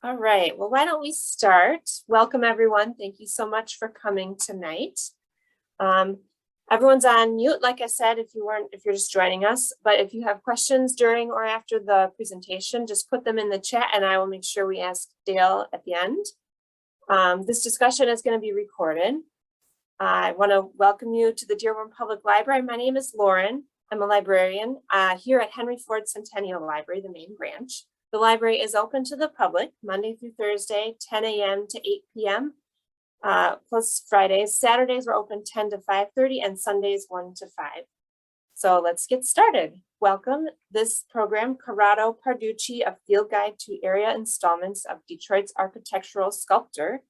All right, well, why don't we start? Welcome, everyone. Thank you so much for coming tonight. Everyone's on mute, like I said, if you're just joining us, but if you have questions during or after the presentation, just put them in the chat and I will make sure we ask Dale at the end. This discussion is going to be recorded. I want to welcome you to the Dearborn Public Library. My name is Lauren. I'm a librarian here at Henry Ford Centennial Library, the main branch. The library is open to the public Monday through Thursday, 10 a.m. to 8 p.m. Plus Fridays. Saturdays are open 10 to 5:30 and Sundays 1 to 5. So let's get started. Welcome. This program, Corrado Parducci, a field guide to area installments of Detroit's architectural sculptor.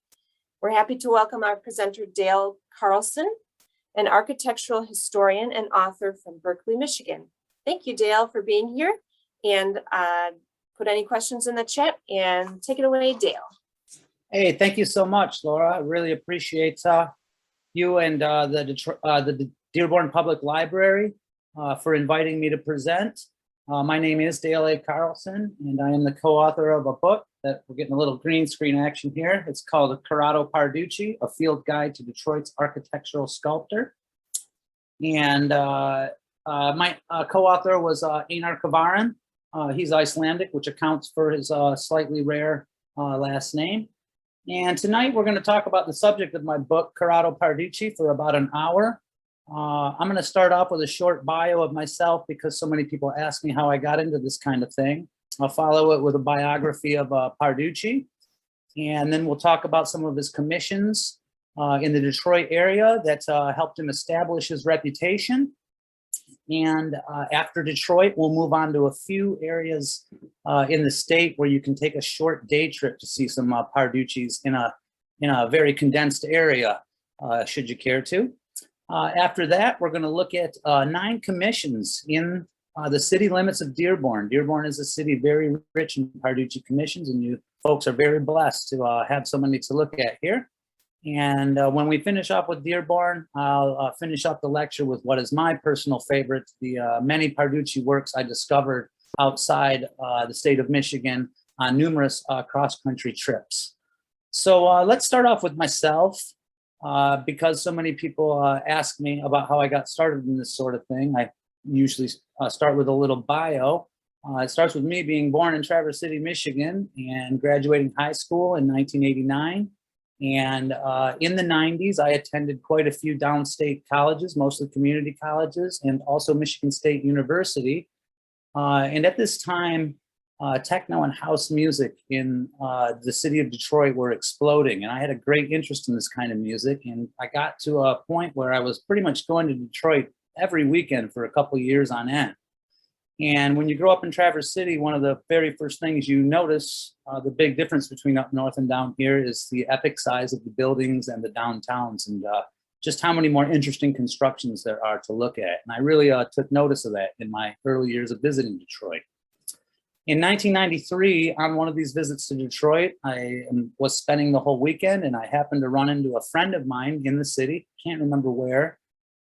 We're happy to welcome our presenter, Dale Carlson, an architectural historian and author from Berkeley, Michigan. Thank you, Dale, for being here. And put any questions in the chat and take it away, Dale. Hey, thank you so much, Laura. I really appreciate you and the Dearborn Public Library for inviting me to present. My name is Dale A. Carlson, and I am the co-author of a book that we're getting a little green screen action here. It's called Corrado Parducci, A Field Guide to Detroit's Architectural Sculptor. And my co-author was Einar Kavarin. He's Icelandic, which accounts for his slightly rare last name. And tonight we're going to talk about the subject of my book, Corrado Parducci, for about an hour. I'm going to start off with a short bio of myself because so many people ask me how I got into this kind of thing. I'll follow it with a biography of Parducci. And then we'll talk about some of his commissions in the Detroit area that helped him establish his reputation. And after Detroit, we'll move on to a few areas in the state where you can take a short day trip to see some Parducci's in a very condensed area, should you care to. After that, we're going to look at 9 commissions in the city limits of Dearborn. Dearborn is a city very rich in Parducci commissions, and you folks are very blessed to have so many to look at here. And when we finish up with Dearborn, I'll finish up the lecture with what is my personal favorite, the many Parducci works I discovered outside the state of Michigan on numerous cross-country trips. So let's start off with myself, because so many people ask me about how I got started in this sort of thing. I usually start with a little bio. It starts with me being born in Traverse City, Michigan, and graduating high school in 1989. And in the 90s, I attended quite a few downstate colleges, mostly community colleges, and also Michigan State University. And at this time, techno and house music in the city of Detroit were exploding. And I had a great interest in this kind of music. And I got to a point where I was pretty much going to Detroit every weekend for a couple of years on end. And when you grow up in Traverse City, one of the very first things you notice, the big difference between up north and down here is the epic size of the buildings and the downtowns, and just how many more interesting constructions there are to look at. And I really took notice of that in my early years of visiting Detroit. In 1993, on one of these visits to Detroit, I was spending the whole weekend, and I happened to run into a friend of mine in the city, can't remember where.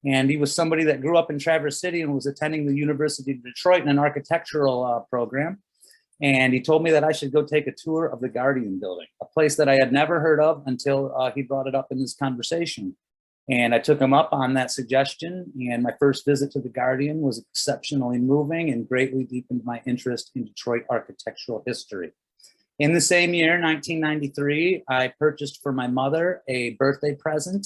And he was somebody that grew up in Traverse City and was attending the University of Detroit in an architectural program. And he told me that I should go take a tour of the Guardian building, a place that I had never heard of until he brought it up in this conversation. And I took him up on that suggestion. And my first visit to the Guardian was exceptionally moving and greatly deepened my interest in Detroit architectural history. In the same year, 1993, I purchased for my mother a birthday present,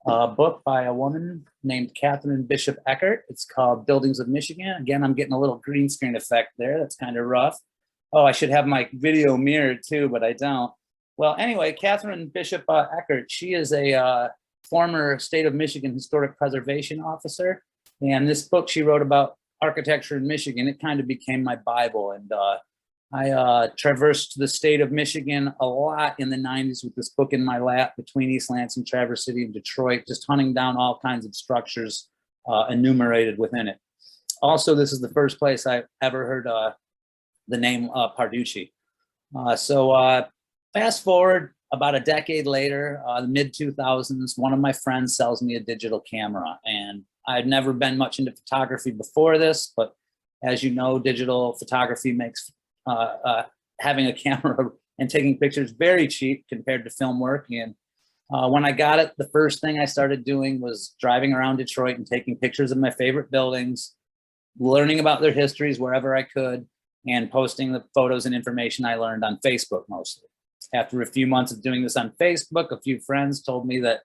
a book by a woman named Catherine Bishop Eckert. It's called Buildings of Michigan. Again, I'm getting a little green screen effect there. That's kind of rough. Oh, I should have my video mirrored too, but I don't. Well, anyway, Catherine Bishop Eckert, she is a former state of Michigan historic preservation officer. And this book she wrote about architecture in Michigan, it kind of became my Bible. And I traversed the state of Michigan a lot in the 90s with this book in my lap between East Lansing, Traverse City, and Detroit, just hunting down all kinds of structures enumerated within it. Also, this is the first place I ever heard the name Parducci. So fast forward about a decade later, the mid-2000s, one of my friends sells me a digital camera. And I'd never been much into photography before this, but as you know, digital photography makes having a camera and taking pictures very cheap compared to film work. And when I got it, the first thing I started doing was driving around Detroit and taking pictures of my favorite buildings, learning about their histories wherever I could, and posting the photos and information I learned on Facebook mostly. After a few months of doing this on Facebook, a few friends told me that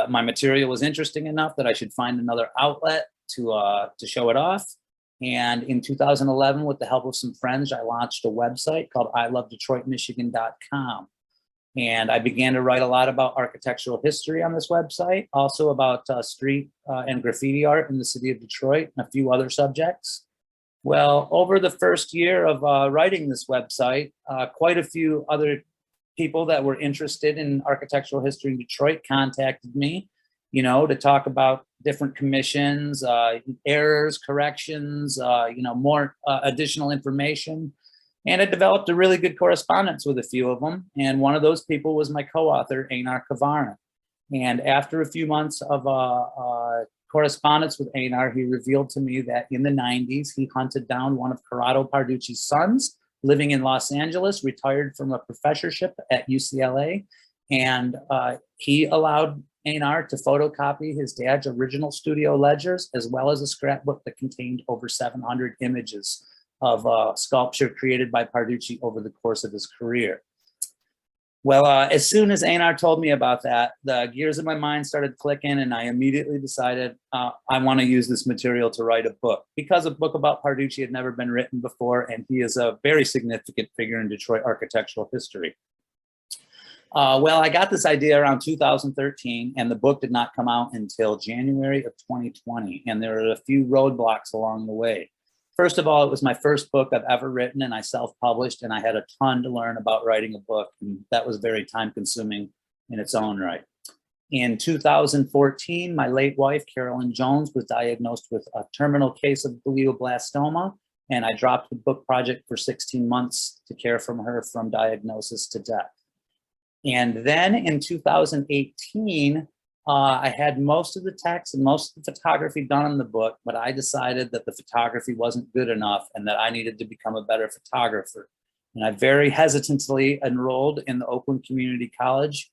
my material was interesting enough that I should find another outlet to show it off. And in 2011, with the help of some friends, I launched a website called ilovedetroitmichigan.com. And I began to write a lot about architectural history on this website, also about street and graffiti art in the city of Detroit and a few other subjects. Well, over the first year of writing this website, quite a few other people that were interested in architectural history in Detroit contacted me, you know, to talk about different commissions, errors, corrections, you know, more additional information. And I developed a really good correspondence with a few of them. And one of those people was my co-author, Einar Kavarin. And after a few months of correspondence with Einar, he revealed to me that in the 90s, he hunted down one of Corrado Parducci's sons, living in Los Angeles, retired from a professorship at UCLA. And he allowed Einar to photocopy his dad's original studio ledgers, as well as a scrapbook that contained over 700 images of sculpture created by Parducci over the course of his career. Well, as soon as Einar told me about that, the gears in my mind started clicking, and I immediately decided I want to use this material to write a book, because a book about Parducci had never been written before, and he is a very significant figure in Detroit architectural history. Well, I got this idea around 2013, and the book did not come out until January of 2020, and there were a few roadblocks along the way. First of all, it was my first book I've ever written, and I self-published, and I had a ton to learn about writing a book, and that was very time-consuming in its own right. In 2014, my late wife, Carolyn Jones, was diagnosed with a terminal case of glioblastoma, and I dropped the book project for 16 months to care for her from diagnosis to death. And then in 2018, I had most of the text and most of the photography done in the book, but I decided that the photography wasn't good enough and that I needed to become a better photographer. And I very hesitantly enrolled in the Oakland Community College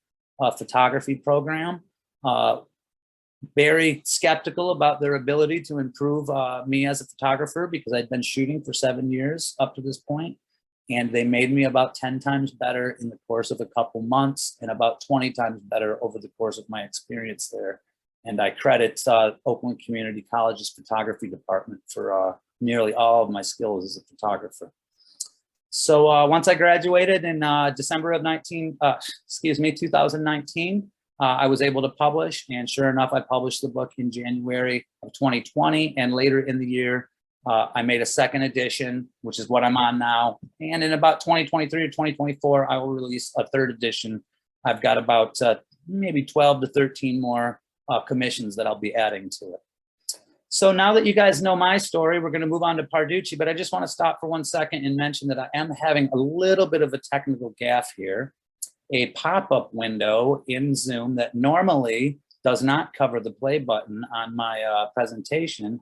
photography program, very skeptical about their ability to improve me as a photographer, because I'd been shooting for 7 years up to this point. And they made me about 10 times better in the course of a couple months, and about 20 times better over the course of my experience there. And I credit Oakland Community College's photography department for nearly all of my skills as a photographer. So once I graduated in December of 2019, I was able to publish, and sure enough, I published the book in January of 2020, and later in the year, I made a second edition, which is what I'm on now. And in about 2023 or 2024, I will release a third edition. I've got about maybe 12 to 13 more commissions that I'll be adding to it. So now that you guys know my story, we're going to move on to Parducci, but I just want to stop for 1 second and mention that I am having a little bit of a technical gaffe here. A pop-up window in Zoom that normally does not cover the play button on my presentation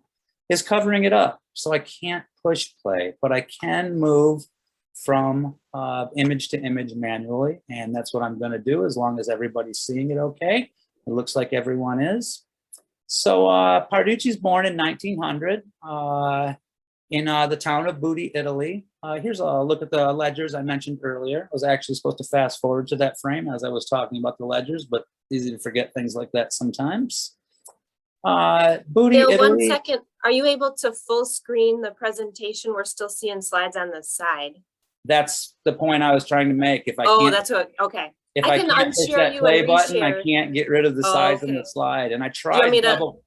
is covering it up. So I can't push play, but I can move from image to image manually. And that's what I'm going to do, as long as everybody's seeing it okay. It looks like everyone is. So Parducci's born in 1900 in the town of Boji, Italy. Here's a look at the ledgers I mentioned earlier. I was actually supposed to fast forward to that frame as I was talking about the ledgers, but easy to forget things like that sometimes. Boji, Bill, Italy. 1 second. Are you able to full screen the presentation? We're still seeing slides on the side. That's the point I was trying to make. If I Oh, can't, that's what, okay. if I I can can't push unshare that you play and button, I reshare. can't get rid of the size okay. and the slide. And I Do you want tried me to, double.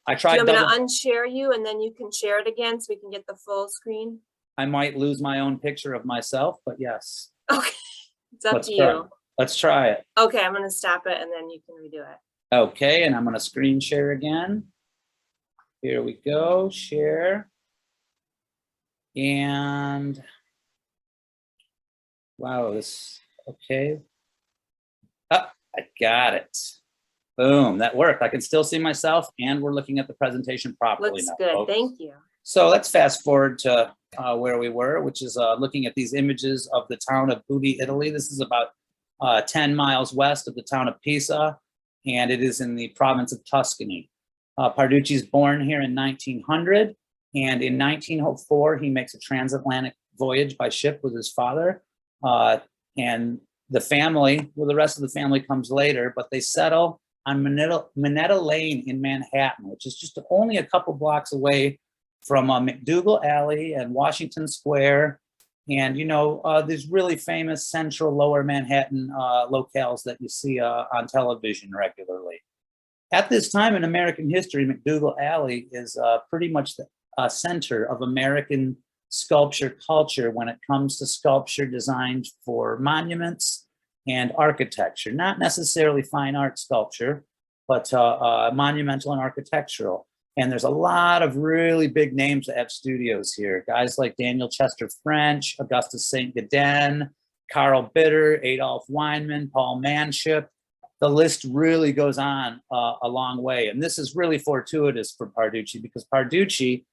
I do you tried want me double. to unshare you and then you can share it again so we can get the full screen? I might lose my own picture of myself, but yes. Okay, it's up to try. you. Let's try it. Okay, I'm gonna stop it and then you can redo it. Okay, and I'm gonna screen share again. Here we go, share. And wow, this, okay. Oh, I got it. Boom, that worked. I can still see myself, and we're looking at the presentation properly Looks now, good, folks. thank you. So let's fast forward to where we were, which is looking at these images of the town of Buti, Italy. This is about 10 miles west of the town of Pisa, and it is in the province of Tuscany. Parducci is born here in 1900, and in 1904, he makes a transatlantic voyage by ship with his father. And the family, well, the rest of the family comes later, but they settle on Minetta Lane in Manhattan, which is just only a couple blocks away from McDougal Alley and Washington Square. And, you know, these really famous central lower Manhattan locales that you see on television regularly. At this time in American history, McDougal Alley is pretty much the center of American sculpture culture when it comes to sculpture designed for monuments and architecture, not necessarily fine art sculpture, but monumental and architectural. And there's a lot of really big names that have studios here. Guys like Daniel Chester French, Augustus St. Gaudens, Carl Bitter, Adolph Weinman, Paul Manship. The list really goes on a long way. And this is really fortuitous for Parducci because Parducci,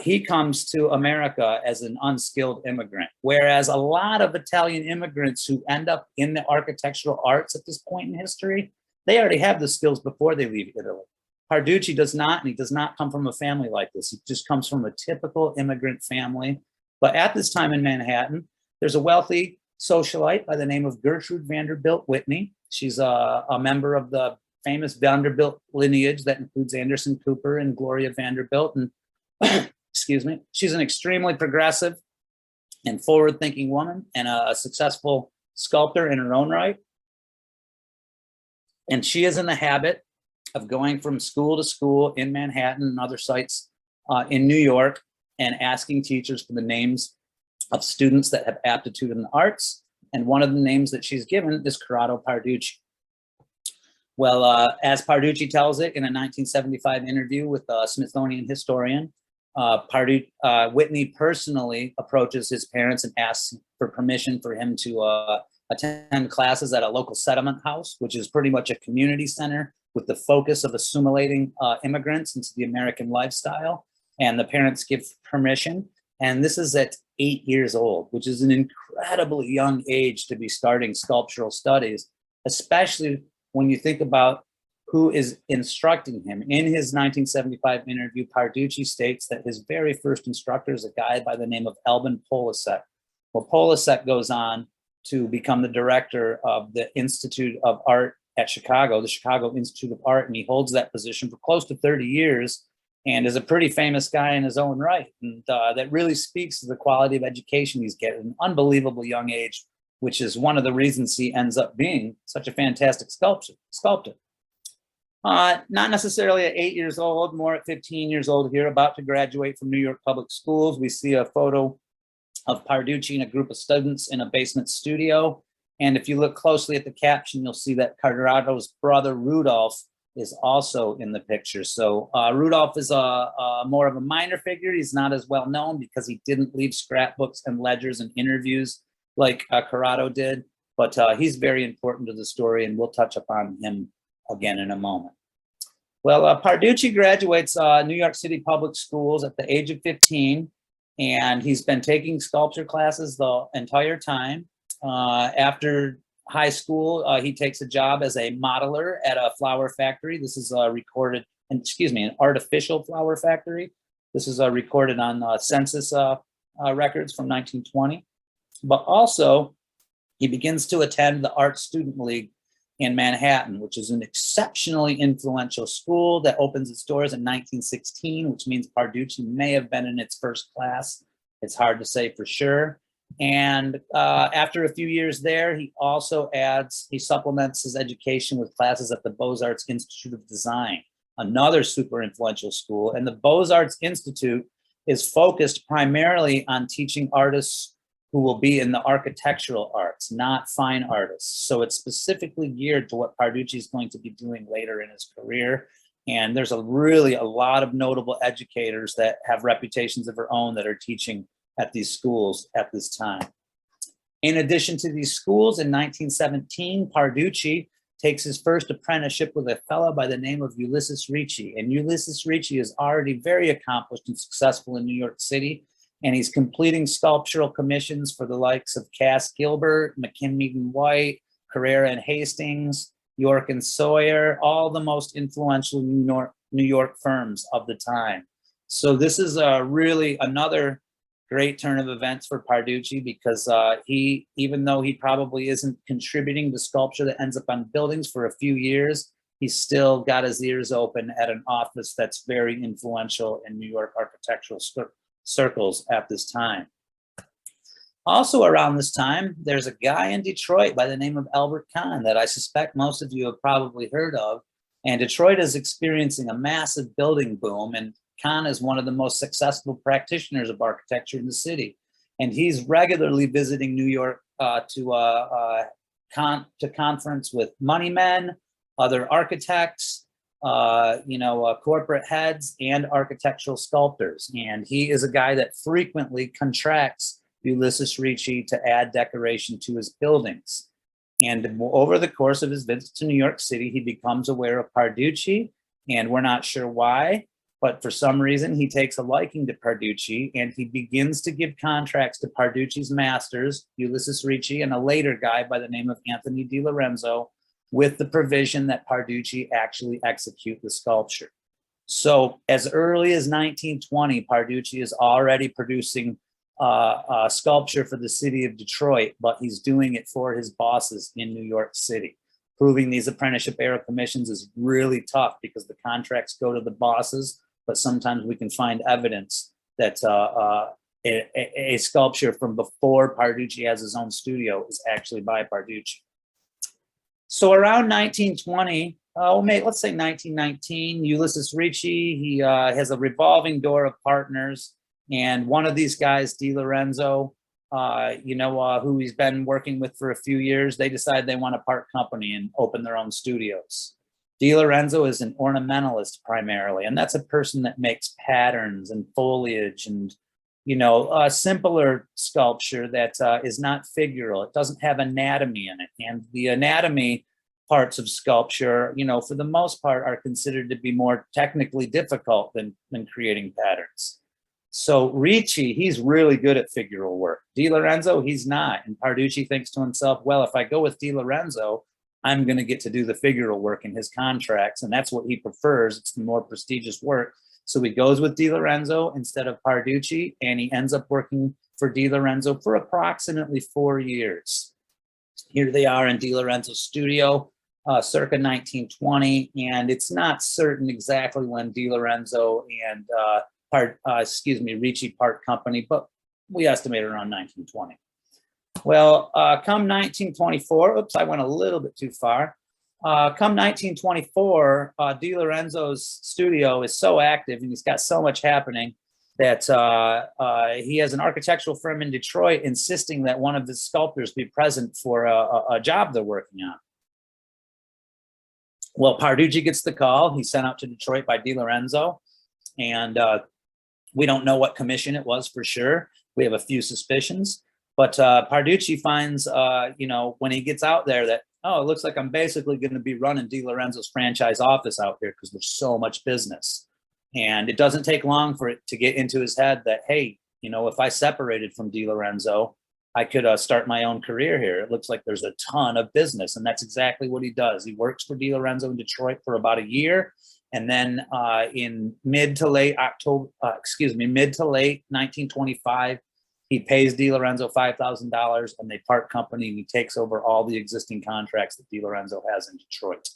he comes to America as an unskilled immigrant, whereas a lot of Italian immigrants who end up in the architectural arts at this point in history, they already have the skills before they leave Italy. Parducci does not, and he does not come from a family like this. He just comes from a typical immigrant family. But at this time in Manhattan, there's a wealthy socialite by the name of Gertrude Vanderbilt Whitney. She's a member of the famous Vanderbilt lineage that includes Anderson Cooper and Gloria Vanderbilt. And excuse me, she's an extremely progressive and forward-thinking woman and a successful sculptor in her own right. And she is in the habit of going from school to school in Manhattan and other sites in New York and asking teachers for the names of students that have aptitude in the arts. And one of the names that she's given is Corrado Parducci. Well, as Parducci tells it in a 1975 interview with a Smithsonian historian, Whitney personally approaches his parents and asks for permission for him to attend classes at a local settlement house, which is pretty much a community center with the focus of assimilating immigrants into the American lifestyle. And the parents give permission. And this is at 8 years old, which is an incredibly young age to be starting sculptural studies, especially when you think about who is instructing him. In his 1975 interview, Parducci states that his very first instructor is a guy by the name of Albin Polasek. Well, Polasek goes on to become the director of the Institute of Art at Chicago, the Chicago Institute of Art, and he holds that position for close to 30 years and is a pretty famous guy in his own right. And that really speaks to the quality of education he's getting at an unbelievable young age, which is one of the reasons he ends up being such a fantastic sculptor. Not necessarily at 8 years old, more at 15 years old here, about to graduate from New York Public Schools. We see a photo of Parducci and a group of students in a basement studio. And if you look closely at the caption, you'll see that Corrado's brother, Rudolph, is also in the picture. So Rudolph is more of a minor figure. He's not as well known because he didn't leave scrapbooks and ledgers and interviews like Corrado did, but he's very important to the story, and we'll touch upon him again in a moment. Well, Parducci graduates New York City Public Schools at the age of 15, and he's been taking sculpture classes the entire time. After high school, he takes a job as a modeler at a flower factory. This is recorded, an artificial flower factory. This is recorded on census records from 1920. But also, he begins to attend the Art Student League in Manhattan, which is an exceptionally influential school that opens its doors in 1916, which means Parducci may have been in its first class. It's hard to say for sure. And after a few years there, he also supplements his education with classes at the Beaux-Arts Institute of Design, another super influential school. And the Beaux-Arts Institute is focused primarily on teaching artists who will be in the architectural arts, not fine artists. So it's specifically geared to what Parducci is going to be doing later in his career. And there's a lot of notable educators that have reputations of their own that are teaching at these schools at this time. In addition to these schools, in 1917, Parducci takes his first apprenticeship with a fellow by the name of Ulysses Ricci. And Ulysses Ricci is already very accomplished and successful in New York City. and he's completing sculptural commissions for the likes of Cass Gilbert, McKinley and White, Carrera and Hastings, York and Sawyer, all the most influential New York firms of the time. So this is really another great turn of events for Parducci, because he, even though he probably isn't contributing to sculpture that ends up on buildings for a few years, he's still got his ears open at an office that's very influential in New York architectural circles at this time. Also around this time, there's a guy in Detroit by the name of Albert Kahn that I suspect most of you have probably heard of. And Detroit is experiencing a massive building boom, and Kahn is one of the most successful practitioners of architecture in the city. And he's regularly visiting New York to conference with money men, other architects, corporate heads, and architectural sculptors. And he is a guy that frequently contracts Ulysses Ricci to add decoration to his buildings. And over the course of his visit to New York City, he becomes aware of Parducci, and we're not sure why, but for some reason he takes a liking to Parducci, and he begins to give contracts to Parducci's masters, Ulysses Ricci, and a later guy by the name of Anthony Di Lorenzo, with the provision that Parducci actually execute the sculpture. So as early as 1920, Parducci is already producing sculpture for the city of Detroit, but he's doing it for his bosses in New York City. Proving these apprenticeship era commissions is really tough because the contracts go to the bosses, but sometimes we can find evidence that a sculpture from before Parducci has his own studio is actually by Parducci. So around 1920, let's say 1919, Ulysses Ricci, he has a revolving door of partners. And one of these guys, Di Lorenzo, who he's been working with for a few years, they decide they want to part company and open their own studios. Di Lorenzo is an ornamentalist primarily, and that's a person that makes patterns and foliage and, a simpler sculpture that is not figural. It doesn't have anatomy in it. And the anatomy parts of sculpture, for the most part, are considered to be more technically difficult than creating patterns. So Ricci, he's really good at figural work. Di Lorenzo, he's not. And Parducci thinks to himself, well, if I go with Di Lorenzo, I'm going to get to do the figural work in his contracts. And that's what he prefers. It's the more prestigious work. So he goes with Di Lorenzo instead of Parducci, and he ends up working for Di Lorenzo for approximately 4 years. Here they are in Di Lorenzo's studio, circa 1920. And it's not certain exactly when Di Lorenzo and Ricci part company, but we estimate around 1920. Well, come 1924, oops, I went a little bit too far. Come 1924, Di Lorenzo's studio is so active and he's got so much happening that he has an architectural firm in Detroit insisting that one of his sculptors be present for a job they're working on. Well, Parducci gets the call. He's sent out to Detroit by Di Lorenzo, and we don't know what commission it was for sure. We have a few suspicions, but Parducci finds, when he gets out there that, it looks like I'm basically going to be running Di Lorenzo's franchise office out here because there's so much business. And it doesn't take long for it to get into his head that, hey, if I separated from Di Lorenzo, I could start my own career here. It looks like there's a ton of business. And that's exactly what he does. He works for Di Lorenzo in Detroit for about a year. And then in mid to late 1925, he pays Di Lorenzo $5,000 and they part company, and he takes over all the existing contracts that Di Lorenzo has in Detroit.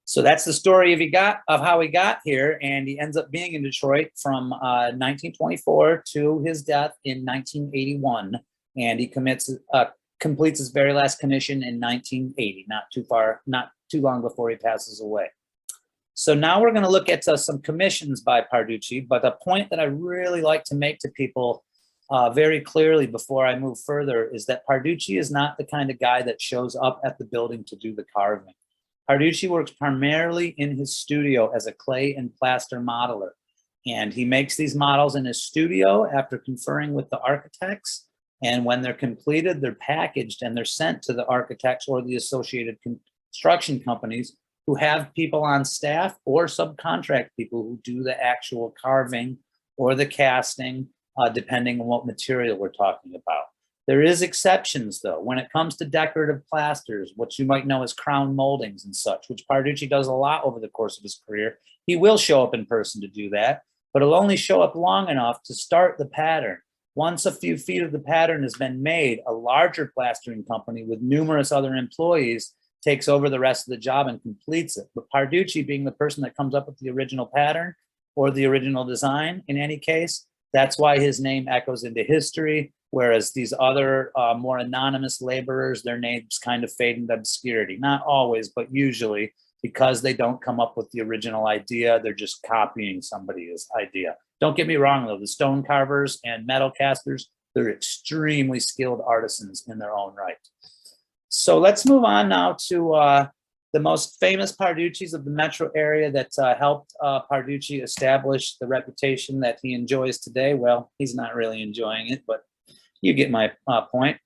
So that's the story of how he got here. And he ends up being in Detroit from 1924 to his death in 1981. And he completes his very last commission in 1980, not too long before he passes away. So now we're going to look at some commissions by Parducci, but a point that I really like to make to people very clearly before I move further is that Parducci is not the kind of guy that shows up at the building to do the carving. Parducci works primarily in his studio as a clay and plaster modeler, and he makes these models in his studio after conferring with the architects, and when they're completed, they're packaged and they're sent to the architects or the associated construction companies who have people on staff or subcontract people who do the actual carving or the casting depending on what material we're talking about. There is exceptions though. When it comes to decorative plasters, what you might know as crown moldings and such, which Parducci does a lot over the course of his career, he will show up in person to do that, but he'll only show up long enough to start the pattern. Once a few feet of the pattern has been made, a larger plastering company with numerous other employees takes over the rest of the job and completes it. But Parducci, being the person that comes up with the original pattern or the original design in any case, that's why his name echoes into history, whereas these other more anonymous laborers, their names kind of fade into obscurity. Not always, but usually, because they don't come up with the original idea, they're just copying somebody's idea. Don't get me wrong though, the stone carvers and metal casters, they're extremely skilled artisans in their own right. So let's move on now to the most famous Parduccis of the metro area that helped Parducci establish the reputation that he enjoys today. Well, he's not really enjoying it, but you get my point.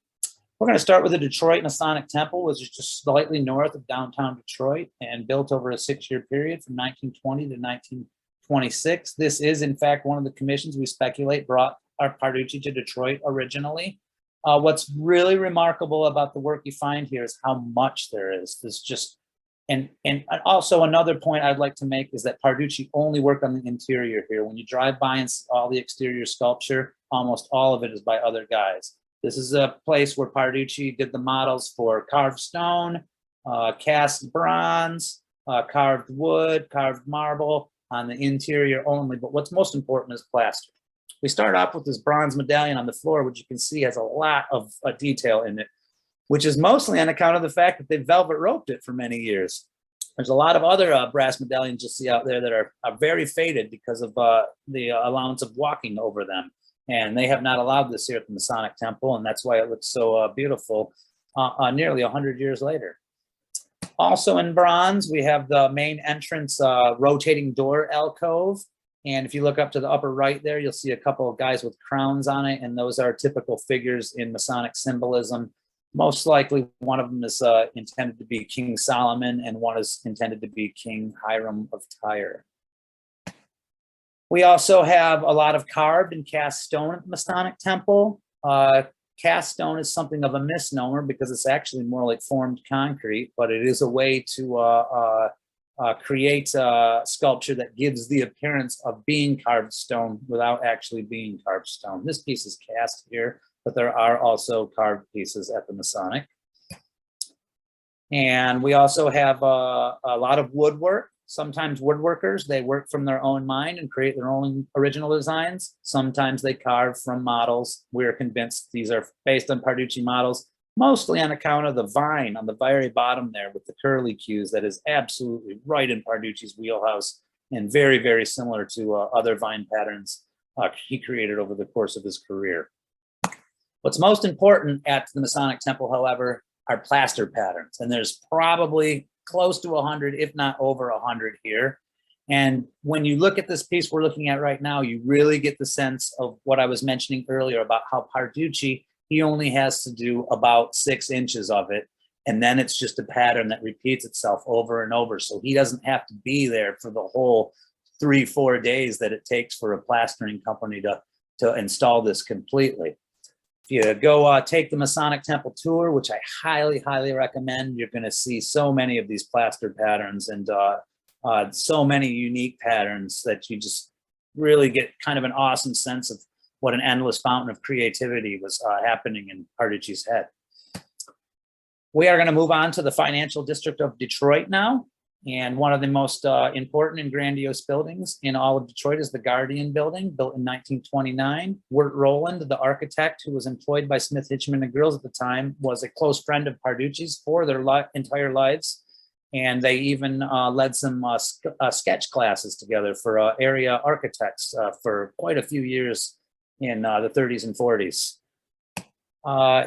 We're going to start with the Detroit Masonic Temple, which is just slightly north of downtown Detroit and built over a 6-year period from 1920 to 1926. This is, in fact, one of the commissions we speculate brought our Parducci to Detroit originally. What's really remarkable about the work you find here is how much there is. There's just, and also another point I'd like to make is that Parducci only worked on the interior here. When you drive by and see all the exterior sculpture, almost all of it is by other guys. This is a place where Parducci did the models for carved stone, cast bronze, carved wood, carved marble on the interior only. But what's most important is plaster. We start off with this bronze medallion on the floor, which you can see has a lot of detail in it, which is mostly on account of the fact that they velvet roped it for many years. There's a lot of other brass medallions you'll see out there that are very faded because of the allowance of walking over them. And they have not allowed this here at the Masonic Temple, and that's why it looks so beautiful nearly 100 years later. Also in bronze, we have the main entrance rotating door alcove. And if you look up to the upper right there, you'll see a couple of guys with crowns on it, and those are typical figures in Masonic symbolism. Most likely one of them is intended to be King Solomon, and one is intended to be King Hiram of Tyre. We also have a lot of carved and cast stone at the Masonic Temple. Cast stone is something of a misnomer because it's actually more like formed concrete, but it is a way to create a sculpture that gives the appearance of being carved stone without actually being carved stone. This piece is cast here, but there are also carved pieces at the Masonic. And we also have a lot of woodwork. Sometimes woodworkers, they work from their own mind and create their own original designs. Sometimes they carve from models. We're convinced these are based on Parducci models, mostly on account of the vine on the very bottom there with the curlicues that is absolutely right in Parducci's wheelhouse and very, very similar to other vine patterns he created over the course of his career. What's most important at the Masonic Temple, however, are plaster patterns. And there's probably close to 100, if not over 100 here. And when you look at this piece we're looking at right now, you really get the sense of what I was mentioning earlier about how Parducci, he only has to do about 6 inches of it. And then it's just a pattern that repeats itself over and over. So he doesn't have to be there for the whole 3-4 days that it takes for a plastering company to install this completely. If you go take the Masonic Temple tour, which I highly, highly recommend, you're going to see so many of these plaster patterns and so many unique patterns that you just really get kind of an awesome sense of what an endless fountain of creativity was happening in Parducci's head. We are going to move on to the financial district of Detroit now. And one of the most important and grandiose buildings in all of Detroit is the Guardian Building, built in 1929. Wirt Rowland, the architect who was employed by Smith, Hitchman, and Grills at the time, was a close friend of Parducci's for their entire lives. And they even led some sketch classes together for area architects for quite a few years in the 30s and 40s.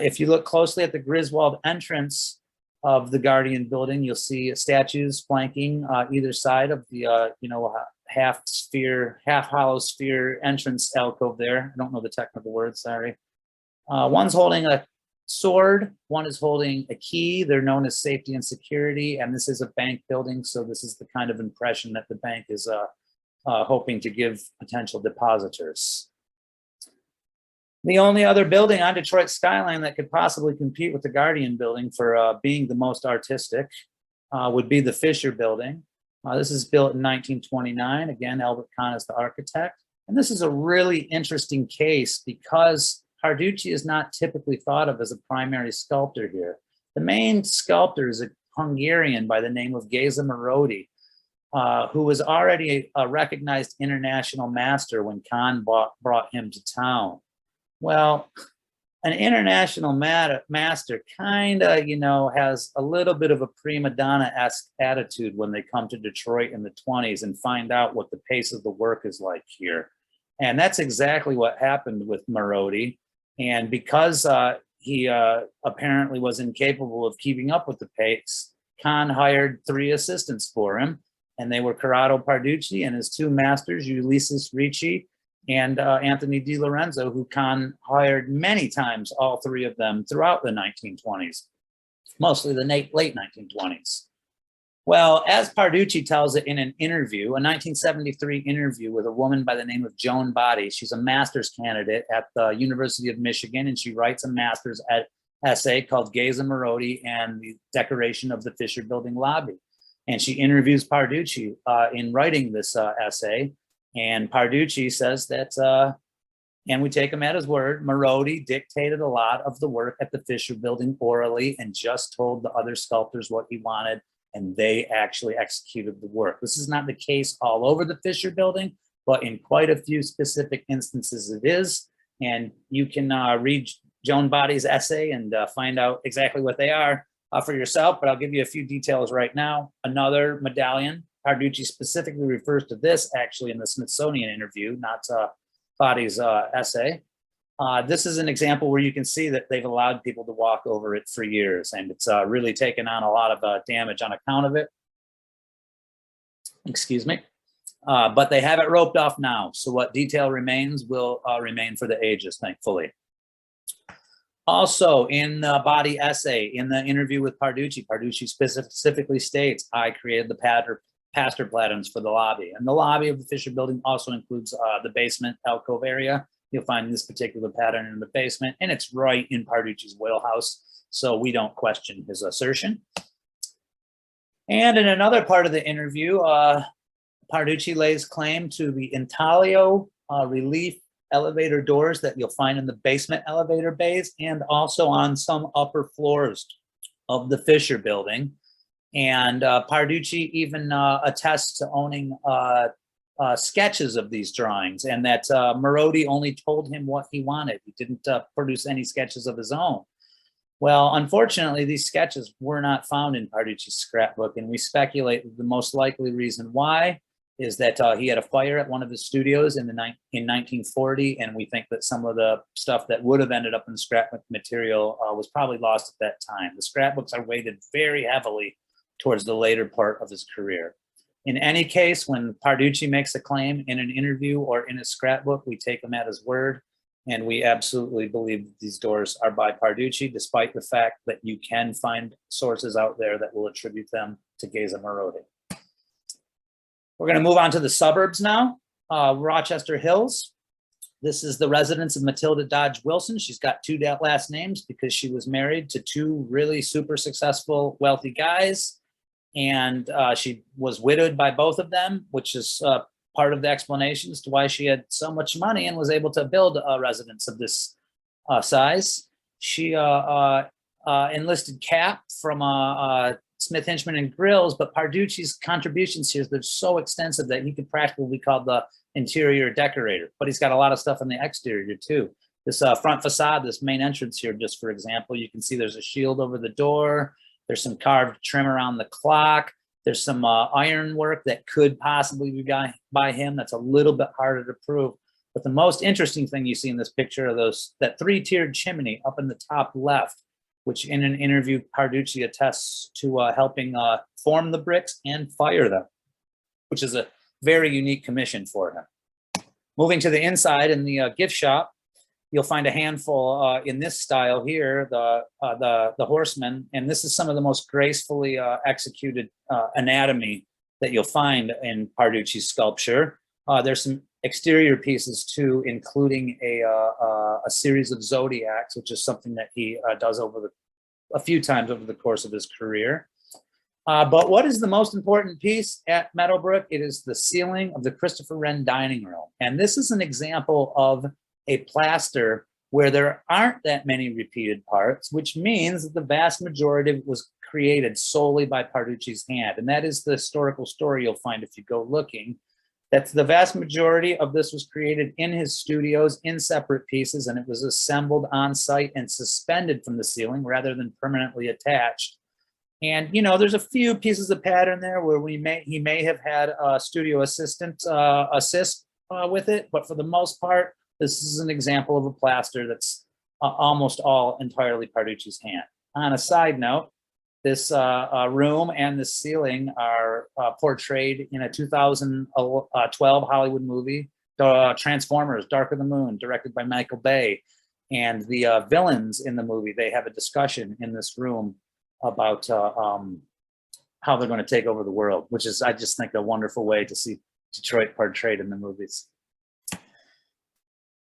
If you look closely at the Griswold entrance of the Guardian Building, you'll see statues flanking either side of the half hollow sphere entrance alcove there. I don't know the technical word, sorry. One's holding a sword, one is holding a key. They're known as safety and security, and this is a bank building, so this is the kind of impression that the bank is hoping to give potential depositors. The only other building on Detroit skyline that could possibly compete with the Guardian building for being the most artistic would be the Fisher building. This is built in 1929. Again, Albert Kahn is the architect. And this is a really interesting case because Parducci is not typically thought of as a primary sculptor here. The main sculptor is a Hungarian by the name of Géza Marody, who was already a recognized international master when Kahn brought him to town. Well, an international master kind of, has a little bit of a prima donna-esque attitude when they come to Detroit in the 20s and find out what the pace of the work is like here. And that's exactly what happened with Marody. And because he apparently was incapable of keeping up with the pace, Kahn hired 3 assistants for him. And they were Corrado Parducci and his 2 masters, Ulysses Ricci and Anthony Di Lorenzo, who Kahn hired many times, all 3 of them throughout the 1920s, mostly the late 1920s. Well, as Parducci tells it in an interview, a 1973 interview with a woman by the name of Joan Body, she's a master's candidate at the University of Michigan, and she writes a master's essay called Géza Marody and the Decoration of the Fisher Building Lobby. And she interviews Parducci in writing this essay. And Parducci says that, and we take him at his word, Marody dictated a lot of the work at the Fisher Building orally and just told the other sculptors what he wanted, and they actually executed the work. This is not the case all over the Fisher Building, but in quite a few specific instances it is. And you can read Joan Body's essay and find out exactly what they are for yourself, but I'll give you a few details right now. Another medallion, Parducci specifically refers to this actually in the Smithsonian interview, not Body's essay. This is an example where you can see that they've allowed people to walk over it for years, and it's really taken on a lot of damage on account of it. Excuse me. But they have it roped off now, so what detail remains will remain for the ages, thankfully. Also, in the Body essay, in the interview with Parducci, Parducci specifically states, I created the Plaster Patterns for the lobby. And the lobby of the Fisher Building also includes the basement alcove area. You'll find this particular pattern in the basement, and it's right in Parducci's wheelhouse, so we don't question his assertion. And in another part of the interview, Parducci lays claim to the intaglio relief elevator doors that you'll find in the basement elevator bays and also on some upper floors of the Fisher Building. And Parducci even attests to owning sketches of these drawings, and that Marody only told him what he wanted. He didn't produce any sketches of his own. Well, unfortunately, these sketches were not found in Parducci's scrapbook, and we speculate that the most likely reason why is that he had a fire at one of his studios in 1940, and we think that some of the stuff that would have ended up in the scrapbook material was probably lost at that time. The scrapbooks are weighted very heavily towards the later part of his career. In any case, when Parducci makes a claim in an interview or in a scrapbook, we take him at his word, and we absolutely believe that these doors are by Parducci, despite the fact that you can find sources out there that will attribute them to Géza Marody. We're going to move on to the suburbs now. Rochester Hills. This is the residence of Matilda Dodge Wilson. She's got 2 last names because she was married to 2 really super successful, wealthy guys. And she was widowed by both of them, which is part of the explanation as to why she had so much money and was able to build a residence of this size. She enlisted Cap from Smith, Hinchman, and Grills, but Parducci's contributions here, they're so extensive that he could practically be called the interior decorator, but he's got a lot of stuff in the exterior too. This front facade, this main entrance here, just for example, you can see there's a shield over the door. There's some carved trim around the clock. There's some iron work that could possibly be by him. That's a little bit harder to prove. But the most interesting thing you see in this picture are that 3-tiered chimney up in the top left, which in an interview, Parducci attests to helping form the bricks and fire them, which is a very unique commission for him. Moving to the inside in the gift shop, you'll find a handful in this style here, the horseman, and this is some of the most gracefully executed anatomy that you'll find in Parducci's sculpture. There's some exterior pieces too, including a series of zodiacs, which is something that he does a few times over the course of his career. But what is the most important piece at Meadowbrook? It is the ceiling of the Christopher Wren dining room. And this is an example of a plaster where there aren't that many repeated parts, which means that the vast majority of it was created solely by Parducci's hand. And that is the historical story you'll find if you go looking. That's the vast majority of this was created in his studios in separate pieces, and it was assembled on site and suspended from the ceiling rather than permanently attached. And, you know, there's a few pieces of pattern there where he may have had a studio assistant assist with it, but for the most part, this is an example of a plaster that's almost all entirely Parducci's hand. On a side note, this room and the ceiling are portrayed in a 2012 Hollywood movie, Transformers, Dark of the Moon, directed by Michael Bay. And the villains in the movie, they have a discussion in this room about how they're going to take over the world, which is, I just think, a wonderful way to see Detroit portrayed in the movies.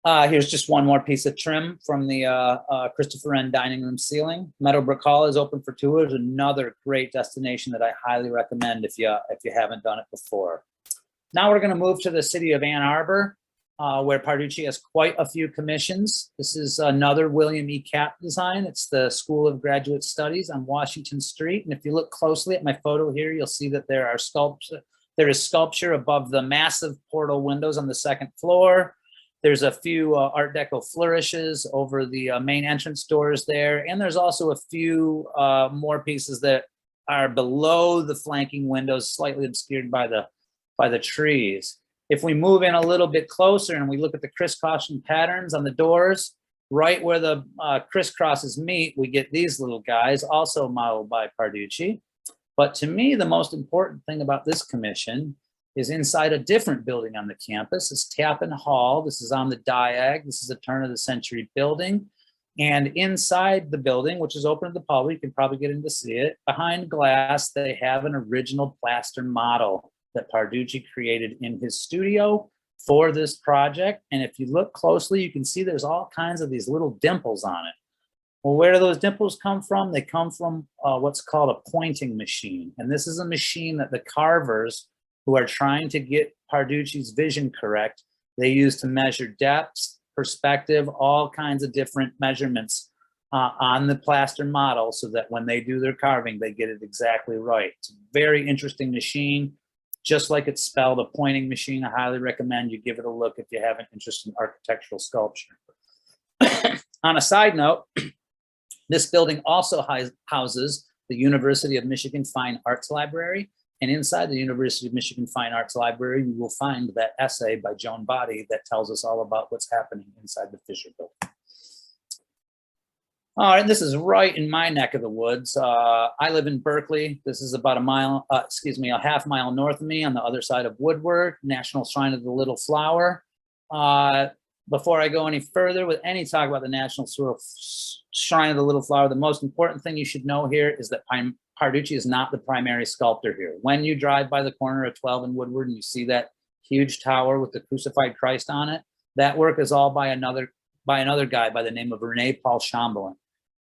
Here's just one more piece of trim from the Christopher Wren dining room ceiling. Meadowbrook Hall is open for tours. Another great destination that I highly recommend if you haven't done it before. Now we're going to move to the city of Ann Arbor, where Parducci has quite a few commissions. This is another William E. Capp design. It's the School of Graduate Studies on Washington Street. And if you look closely at my photo here, you'll see that there is sculpture above the massive portal windows on the second floor. There's a few Art Deco flourishes over the main entrance doors there. And there's also a few more pieces that are below the flanking windows, slightly obscured by the trees. If we move in a little bit closer and we look at the crisscrossing patterns on the doors, right where the crisscrosses meet, we get these little guys, also modeled by Parducci. But to me, the most important thing about this commission is inside a different building on the campus. It's Tappan Hall. This is on the Diag. This is a turn of the century building. And inside the building, which is open to the public, you can probably get in to see it, behind glass, they have an original plaster model that Parducci created in his studio for this project. And if you look closely, you can see there's all kinds of these little dimples on it. Well, where do those dimples come from? They come from what's called a pointing machine. And this is a machine that the carvers who are trying to get Parducci's vision correct, they use to measure depths, perspective, all kinds of different measurements on the plaster model so that when they do their carving, they get it exactly right. It's a very interesting machine. Just like it's spelled, a pointing machine. I highly recommend you give it a look if you have an interest in architectural sculpture. On a side note, this building also houses the University of Michigan Fine Arts Library. And inside the University of Michigan Fine Arts Library, you will find that essay by Joan Body that tells us all about what's happening inside the Fisher Building. All right, this is right in my neck of the woods. I live in Berkeley. This is about a half mile north of me on the other side of Woodward, National Shrine of the Little Flower. Before I go any further with any talk about the National Shrine of the Little Flower, the most important thing you should know here is that Parducci is not the primary sculptor here. When you drive by the corner of 12 and Woodward and you see that huge tower with the crucified Christ on it, that work is all by another guy by the name of René Paul Chamberlain.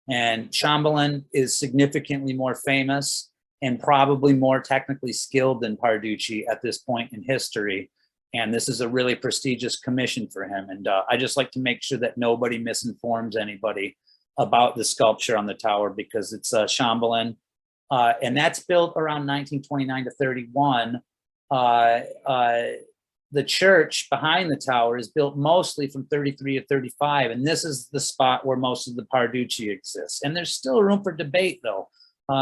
And Chamberlain is significantly more famous and probably more technically skilled than Parducci at this point in history. And this is a really prestigious commission for him. And I just like to make sure that nobody misinforms anybody about the sculpture on the tower because it's Chamberlain. And that's built around 1929 to 31. The church behind the tower is built mostly from 33 to 35. And this is the spot where most of the Parducci exists. And there's still room for debate, though.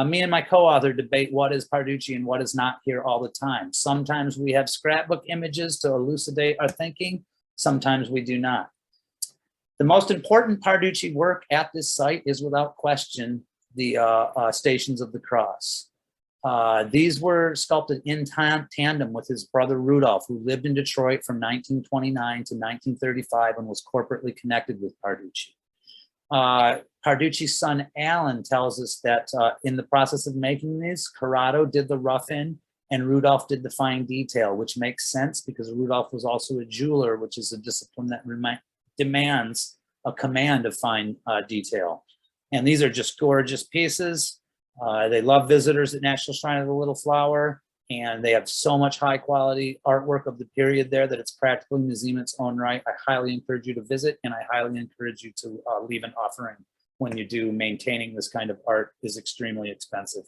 Me and my co-author debate what is Parducci and what is not here all the time. Sometimes we have scrapbook images to elucidate our thinking. Sometimes we do not. The most important Parducci work at this site is without question the Stations of the Cross. These were sculpted in tandem with his brother Rudolph, who lived in Detroit from 1929 to 1935 and was corporately connected with Parducci. Parducci's son Alan tells us that in the process of making these, Corrado did the rough-in and Rudolph did the fine detail, which makes sense because Rudolph was also a jeweler, which is a discipline that demands a command of fine detail. And these are just gorgeous pieces. They love visitors at National Shrine of the Little Flower, and they have so much high quality artwork of the period there that it's practically a museum in its own right. I highly encourage you to visit, and I highly encourage you to leave an offering when you do. Maintaining this kind of art is extremely expensive.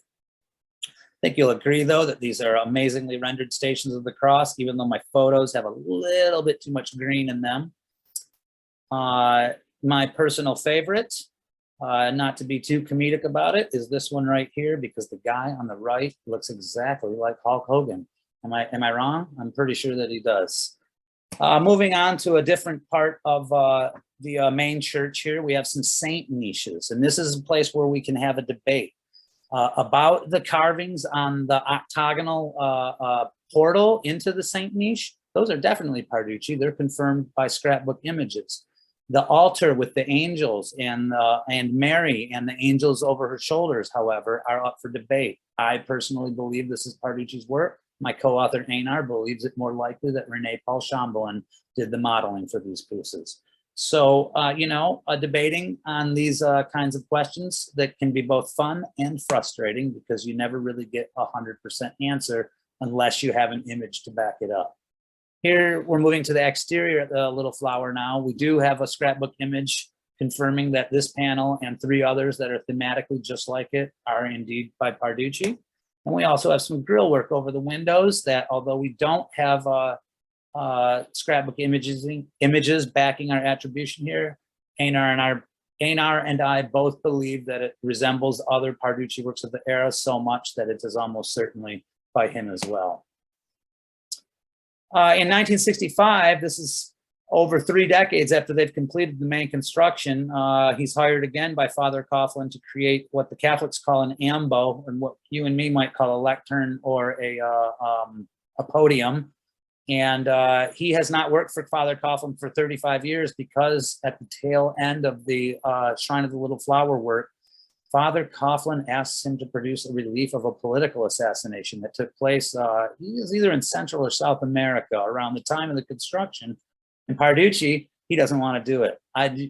I think you'll agree, though, that these are amazingly rendered Stations of the Cross, even though my photos have a little bit too much green in them. My personal favorite, not to be too comedic about it, is this one right here, because the guy on the right looks exactly like Hulk Hogan. Am I wrong? I'm pretty sure that he does. Moving on to a different part of the main church here, we have some saint niches, and this is a place where we can have a debate about the carvings on the octagonal portal into the saint niche. Those are definitely Parducci. They're confirmed by scrapbook images. The altar with the angels and Mary and the angels over her shoulders, however, are up for debate. I personally believe this is Parducci's work. My co-author Einar believes it more likely that René Paul Chambelin did the modeling for these pieces. So, debating on these kinds of questions that can be both fun and frustrating, because you never really get a 100% answer unless you have an image to back it up. Here, we're moving to the exterior at the Little Flower now. We do have a scrapbook image confirming that this panel and 3 others that are thematically just like it are indeed by Parducci. And we also have some grill work over the windows that, although we don't have scrapbook images backing our attribution here, Einar and I both believe that it resembles other Parducci works of the era so much that it is almost certainly by him as well. In 1965, this is over 3 decades after they've completed the main construction, he's hired again by Father Coughlin to create what the Catholics call an ambo, and what you and me might call a lectern or a podium. And he has not worked for Father Coughlin for 35 years because at the tail end of the Shrine of the Little Flower work, Father Coughlin asks him to produce a relief of a political assassination that took place either in Central or South America around the time of the construction. And Parducci, he doesn't want to do it.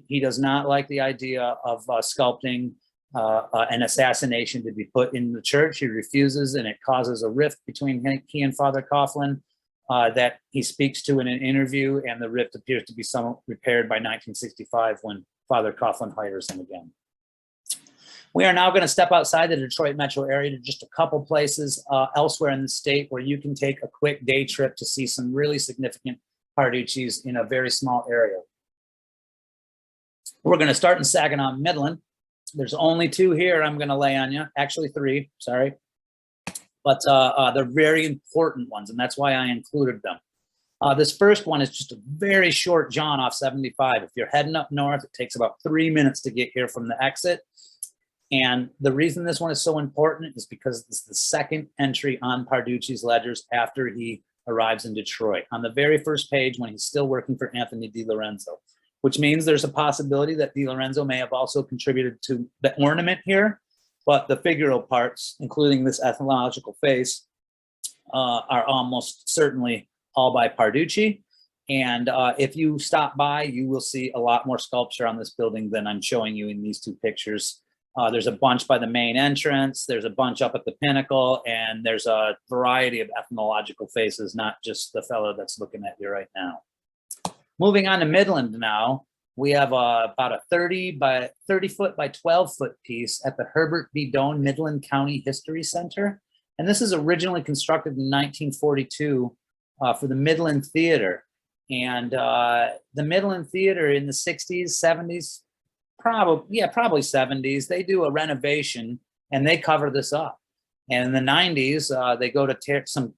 He does not like the idea of sculpting an assassination to be put in the church. He refuses, and it causes a rift between he and Father Coughlin that he speaks to in an interview, and the rift appears to be somewhat repaired by 1965 when Father Coughlin hires him again. We are now going to step outside the Detroit metro area to just a couple places elsewhere in the state where you can take a quick day trip to see some really significant Parducci's in a very small area. We're going to start in Saginaw Midland. There's only 2 here I'm going to lay on you, actually 3, sorry. But they're very important ones, and that's why I included them. This first one is just a very short jaunt off 75. If you're heading up north, it takes about 3 minutes to get here from the exit. And the reason this one is so important is because it's the second entry on Parducci's ledgers after he arrives in Detroit, on the very first page when he's still working for Anthony Di Lorenzo, which means there's a possibility that Di Lorenzo may have also contributed to the ornament here, but the figural parts, including this ethnological face, are almost certainly all by Parducci. And if you stop by, you will see a lot more sculpture on this building than I'm showing you in these 2 pictures. There's a bunch by the main entrance, there's a bunch up at the pinnacle, and there's a variety of ethnological faces, not just the fellow that's looking at you right now. Moving on to Midland now, we have about a 30 foot by 12 foot piece at the Herbert B. Doane Midland County History Center. And this is originally constructed in 1942 for the Midland Theater. And the Midland Theater in the 60s, 70s, probably 70s, they do a renovation and they cover this up. And in the 90s, they go to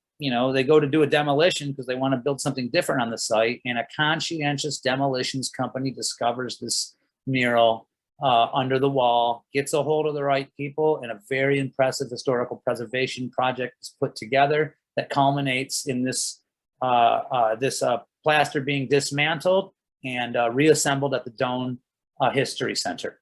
they go to do a demolition because they want to build something different on the site. And a conscientious demolitions company discovers this mural under the wall, gets a hold of the right people, and a very impressive historical preservation project is put together that culminates in this plaster being dismantled and reassembled at the Doane History Center.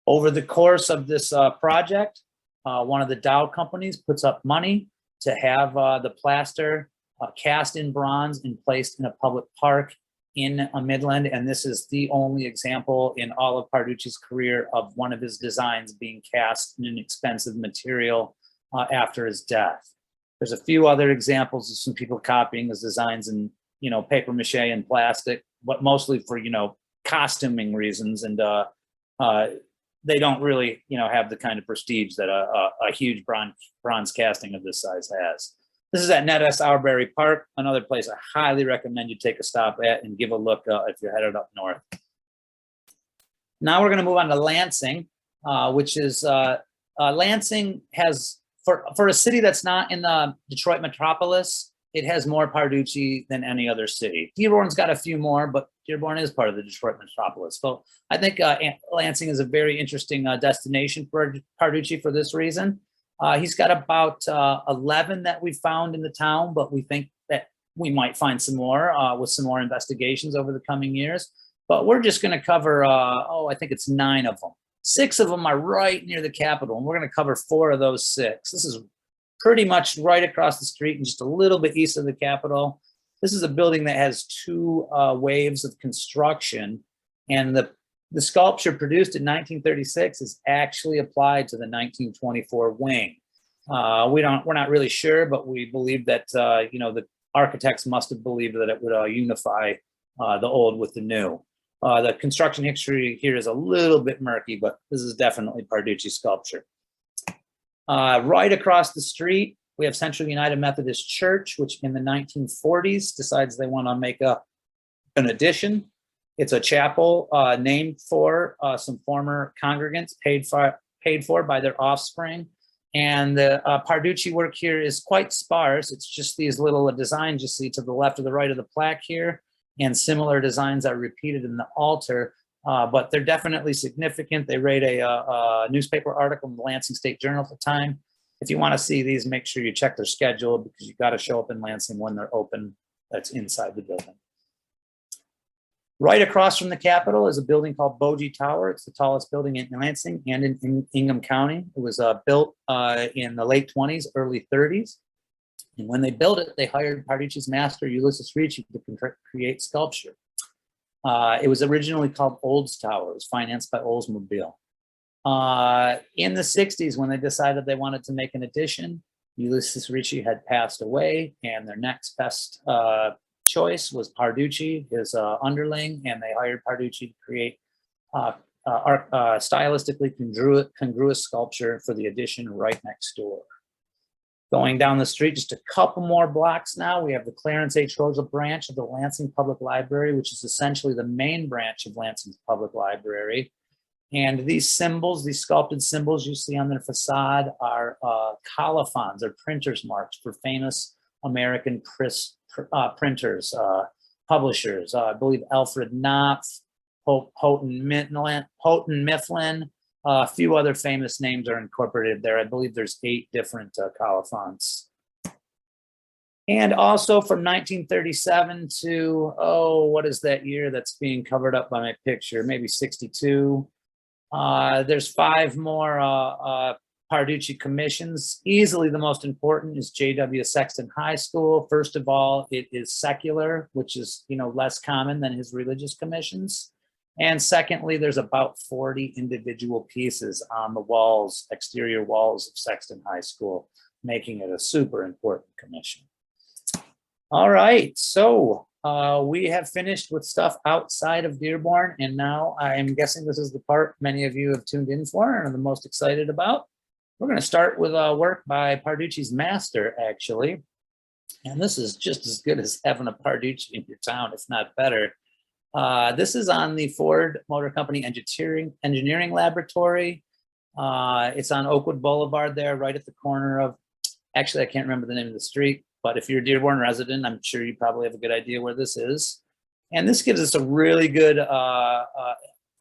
Over the course of this project, one of the Dow companies puts up money to have the plaster cast in bronze and placed in a public park in Midland. And this is the only example in all of Parducci's career of one of his designs being cast in an expensive material after his death. There's a few other examples of some people copying his designs in, you know, paper mache and plastic, but mostly for, you know, costuming reasons. And they don't really, you know, have the kind of prestige that a huge bronze casting of this size has. This is at Nettis Auberry Park, another place I highly recommend you take a stop at and give a look if you're headed up north. Now we're going to move on to Lansing, which is Lansing has, for a city that's not in the Detroit metropolis, it has more Parducci than any other city. Dearborn's got a few more, but Dearborn is part of the Detroit metropolis. So I think Lansing is a very interesting destination for Parducci for this reason. He's got about 11 that we found in the town, but we think that we might find some more with some more investigations over the coming years. But we're just going to cover, I think it's 9 of them. 6 of them are right near the Capitol, and we're going to cover 4 of those 6. This is pretty much right across the street and just a little bit east of the Capitol. This is a building that has 2 waves of construction, and the sculpture produced in 1936 is actually applied to the 1924 wing. We're not really sure, but we believe that you know, the architects must have believed that it would unify the old with the new. The construction history here is a little bit murky, but this is definitely Parducci sculpture. Right across the street, we have Central United Methodist Church, which in the 1940s decides they want to make an addition. It's a chapel named for some former congregants paid for by their offspring. And the Parducci work here is quite sparse. It's just these little designs you see to the left or the right of the plaque here. And similar designs are repeated in the altar, but they're definitely significant. They rate a newspaper article in the Lansing State Journal at the time. If you want to see these, make sure you check their schedule, because you got to show up in Lansing when they're open. That's inside the building. Right across from the Capitol is a building called Boji Tower. It's the tallest building in Lansing and in Ingham County. It was built in the late 20s, early 30s. And when they built it, they hired Parducci's master, Ulysses Ricci, to create sculpture. It was originally called Olds Tower. It was financed by Oldsmobile. In the 60s, when they decided they wanted to make an addition, Ulysses Ricci had passed away, and their next best choice was Parducci, his underling, and they hired Parducci to create stylistically congruous sculpture for the addition right next door. Going down the street, just a couple more blocks now, we have the Clarence H. Rosa branch of the Lansing Public Library, which is essentially the main branch of Lansing's public library. And these symbols, these sculpted symbols you see on their facade are colophons, or printer's marks for famous American printers, publishers. I believe Alfred Knopf, Houghton Mifflin, a few other famous names are incorporated there. I believe there's 8 different colophons. And also from 1937 to, what is that year that's being covered up by my picture? Maybe 62. There's 5 more Parducci commissions. Easily the most important is J.W. Sexton High School. First of all, it is secular, which is, you know, less common than his religious commissions. And secondly, there's about 40 individual pieces on the walls, exterior walls of Sexton High School, making it a super important commission. All right, so we have finished with stuff outside of Dearborn, and now I am guessing this is the part many of you have tuned in for and are the most excited about. We're going to start with work by Parducci's master, actually. And this is just as good as having a Parducci in your town, if not better. This is on the Ford Motor Company Engineering Laboratory. It's on Oakwood Boulevard there, right at the corner of, actually, I can't remember the name of the street, but if you're a Dearborn resident, I'm sure you probably have a good idea where this is. And this gives us a really good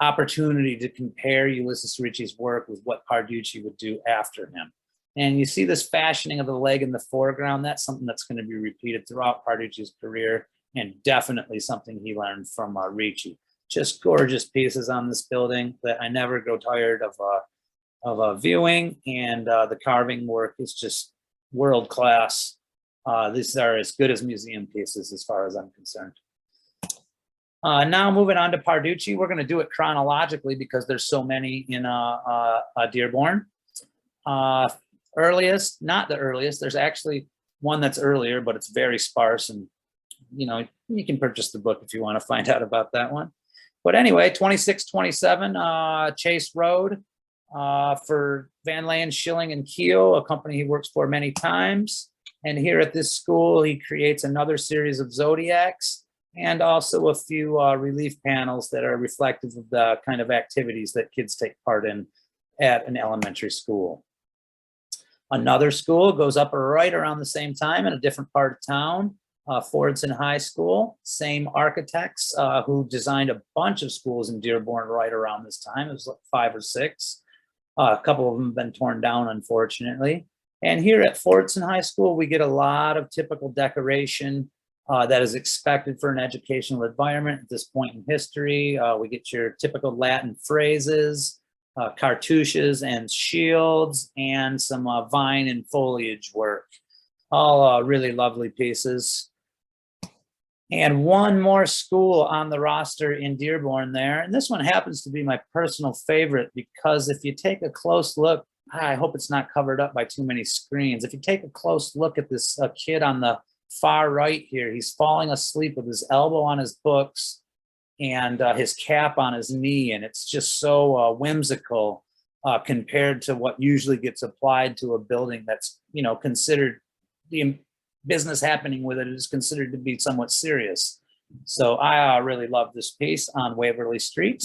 opportunity to compare Ulysses Ricci's work with what Parducci would do after him. And you see this fashioning of the leg in the foreground. That's something that's going to be repeated throughout Parducci's career, and definitely something he learned from Ricci. Just gorgeous pieces on this building that I never grow tired of viewing, and the carving work is just world class. These are as good as museum pieces as far as I'm concerned. Now moving on to Parducci, we're going to do it chronologically because there's so many in Dearborn. Earliest, not the earliest, there's actually one that's earlier, but it's very sparse, and you know, you can purchase the book if you want to find out about that one. But anyway, 2627 Chase Road for Van Leyen, Schilling, and Keel, a company he works for many times. And here at this school, he creates another series of zodiacs and also a few relief panels that are reflective of the kind of activities that kids take part in at an elementary school. Another school goes up right around the same time in a different part of town, Fordson High School, same architects who designed a bunch of schools in Dearborn right around this time. It was like 5 or 6. A couple of them have been torn down, unfortunately. And here at Fordson High School, we get a lot of typical decoration that is expected for an educational environment at this point in history. We get your typical Latin phrases, cartouches and shields, and some vine and foliage work. All really lovely pieces. And one more school on the roster in Dearborn there. And this one happens to be my personal favorite because if you take a close look, I hope it's not covered up by too many screens. If you take a close look at this kid on the far right here, he's falling asleep with his elbow on his books and his cap on his knee. And it's just so whimsical compared to what usually gets applied to a building that's, you know, considered, the business happening with it is considered to be somewhat serious. So I really love this piece on Waverly Street.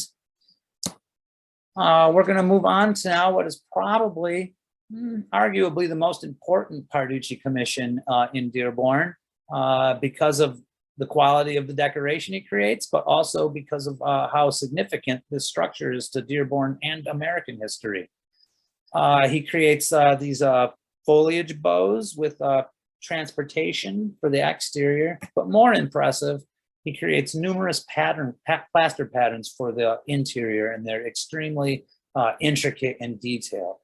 We're going to move on to now what is probably, arguably, the most important Parducci commission in Dearborn because of the quality of the decoration he creates, but also because of how significant this structure is to Dearborn and American history. He creates these foliage bows with transportation for the exterior, but more impressive, he creates numerous plaster patterns for the interior, and they're extremely intricate and detailed.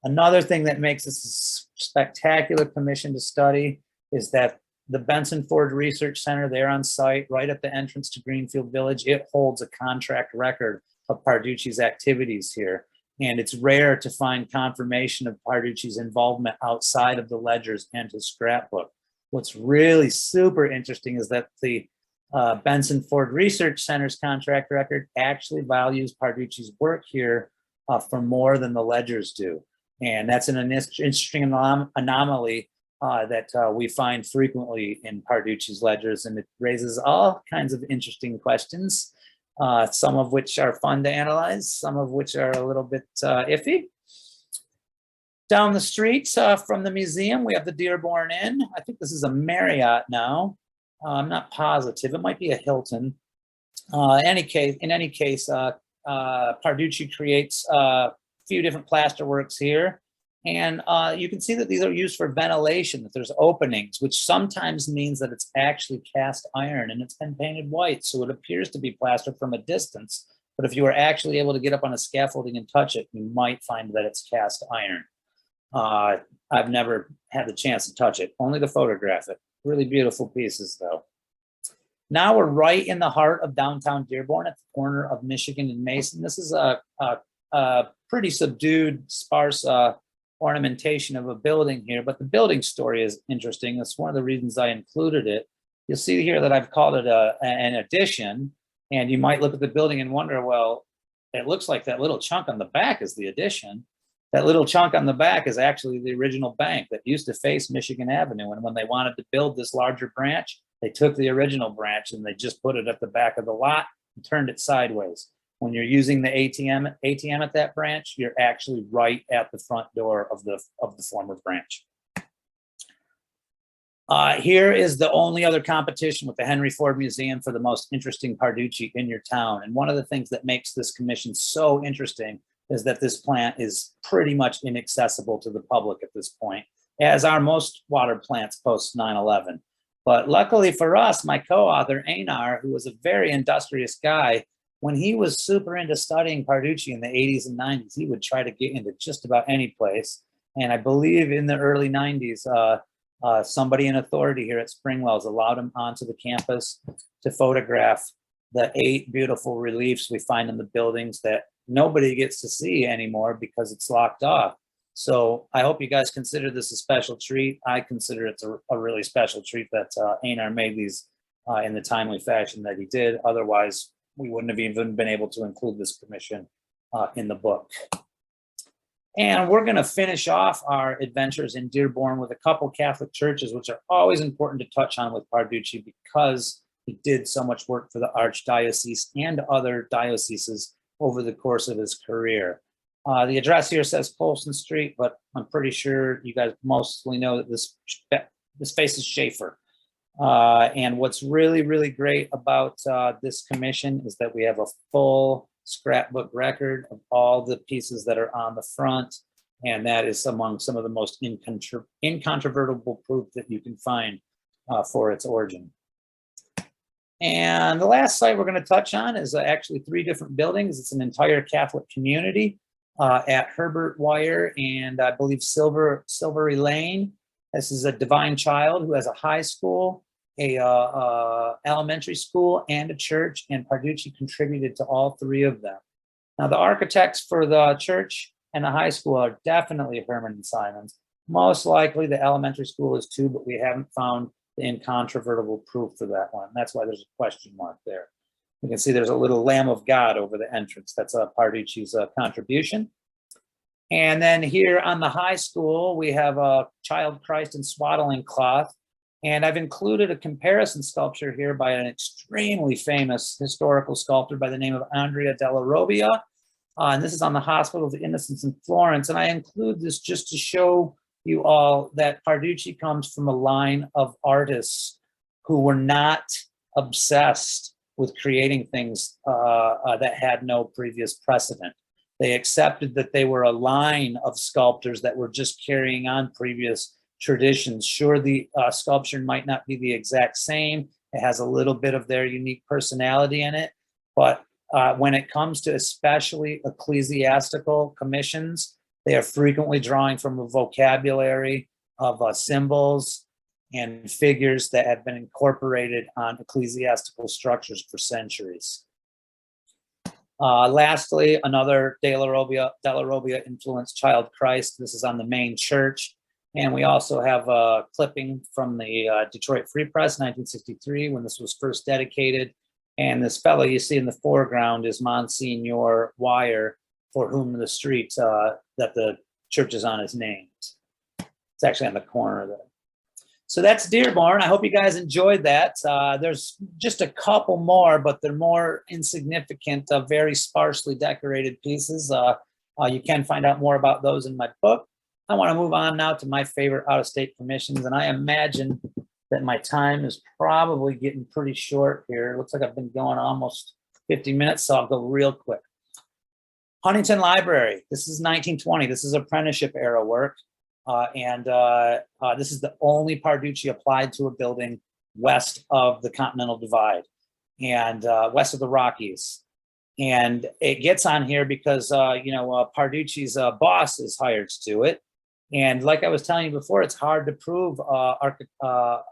Another thing that makes this a spectacular commission to study is that the Benson Ford Research Center there on site, right at the entrance to Greenfield Village, it holds a contract record of Parducci's activities here. And it's rare to find confirmation of Parducci's involvement outside of the ledgers and his scrapbook. What's really super interesting is that the Benson Ford Research Center's contract record actually values Parducci's work here for more than the ledgers do. And that's an interesting anomaly that we find frequently in Parducci's ledgers, and it raises all kinds of interesting questions, some of which are fun to analyze, some of which are a little bit iffy. Down the street from the museum, we have the Dearborn Inn. I think this is a Marriott now. I'm not positive. It might be a Hilton. In any case, Parducci creates a few different plaster works here. And you can see that these are used for ventilation, that there's openings, which sometimes means that it's actually cast iron and it's been painted white. So it appears to be plaster from a distance. But if you were actually able to get up on a scaffolding and touch it, you might find that it's cast iron. I've never had the chance to touch it, only to photograph it. Really beautiful pieces, though. Now we're right in the heart of downtown Dearborn at the corner of Michigan and Mason. This is a pretty subdued, sparse ornamentation of a building here, but the building story is interesting. That's one of the reasons I included it. You'll see here that I've called it an addition, and you might look at the building and wonder, well, it looks like that little chunk on the back is the addition. That little chunk on the back is actually the original bank that used to face Michigan Avenue. And when they wanted to build this larger branch, they took the original branch and they just put it at the back of the lot and turned it sideways. When you're using the ATM at that branch, you're actually right at the front door of the former branch. Here is the only other competition with the Henry Ford Museum for the most interesting Parducci in your town. And one of the things that makes this commission so interesting is that this plant is pretty much inaccessible to the public at this point, as are most water plants post 9/11. But luckily for us, my co-author, Einar, who was a very industrious guy, when he was super into studying Parducci in the 80s and 90s, he would try to get into just about any place. And I believe in the early 90s, somebody in authority here at Springwells allowed him onto the campus to photograph the 8 beautiful reliefs we find in the buildings that nobody gets to see anymore because it's locked off. So I hope you guys consider this a special treat. I consider it a really special treat that Einar made these in the timely fashion that he did. Otherwise, we wouldn't have even been able to include this commission in the book. And we're going to finish off our adventures in Dearborn with a couple Catholic churches, which are always important to touch on with Parducci because he did so much work for the Archdiocese and other dioceses over the course of his career. The address here says Colson Street, but I'm pretty sure you guys mostly know that this face is Schaefer. And what's really, really great about this commission is that we have a full scrapbook record of all the pieces that are on the front. And that is among some of the most incontrovertible proof that you can find for its origin. And the last site we're going to touch on is actually 3 different buildings. It's an entire Catholic community at Herbert Wire and I believe Silvery Lane. This is a Divine Child who has a high school, a elementary school, and a church, and Parducci contributed to all 3 of them. Now, the architects for the church and the high school are definitely Herman and Simons. Most likely the elementary school is too, but we haven't found the incontrovertible proof for that one. That's why there's a question mark there. You can see there's a little Lamb of God over the entrance. That's Parducci's contribution. And then here on the high school, we have a Child Christ in swaddling cloth. And I've included a comparison sculpture here by an extremely famous historical sculptor by the name of Andrea della Robbia. And this is on the Hospital of the Innocents in Florence. And I include this just to show you all that Parducci comes from a line of artists who were not obsessed with creating things that had no previous precedent. They accepted that they were a line of sculptors that were just carrying on previous traditions. Sure, the sculpture might not be the exact same. It has a little bit of their unique personality in it. But when it comes to especially ecclesiastical commissions, they are frequently drawing from a vocabulary of symbols and figures that have been incorporated on ecclesiastical structures for centuries. Lastly, another della Robbia influenced Child Christ. This is on the main church. And we also have a clipping from the Detroit Free Press, 1963, when this was first dedicated. And this fellow you see in the foreground is Monsignor Wire, for whom the street that the church is on is named. It's actually on the corner there. So that's Dearborn. I hope you guys enjoyed that. There's just a couple more, but they're more insignificant, very sparsely decorated pieces. You can find out more about those in my book. I want to move on now to my favorite out-of-state commissions, and I imagine that my time is probably getting pretty short here. It looks like I've been going almost 50 minutes, so I'll go real quick. Huntington Library. This is 1920. This is apprenticeship era work. This is the only Parducci applied to a building west of the Continental Divide and west of the Rockies. And it gets on here because, Parducci's boss is hired to do it. And like I was telling you before, it's hard to prove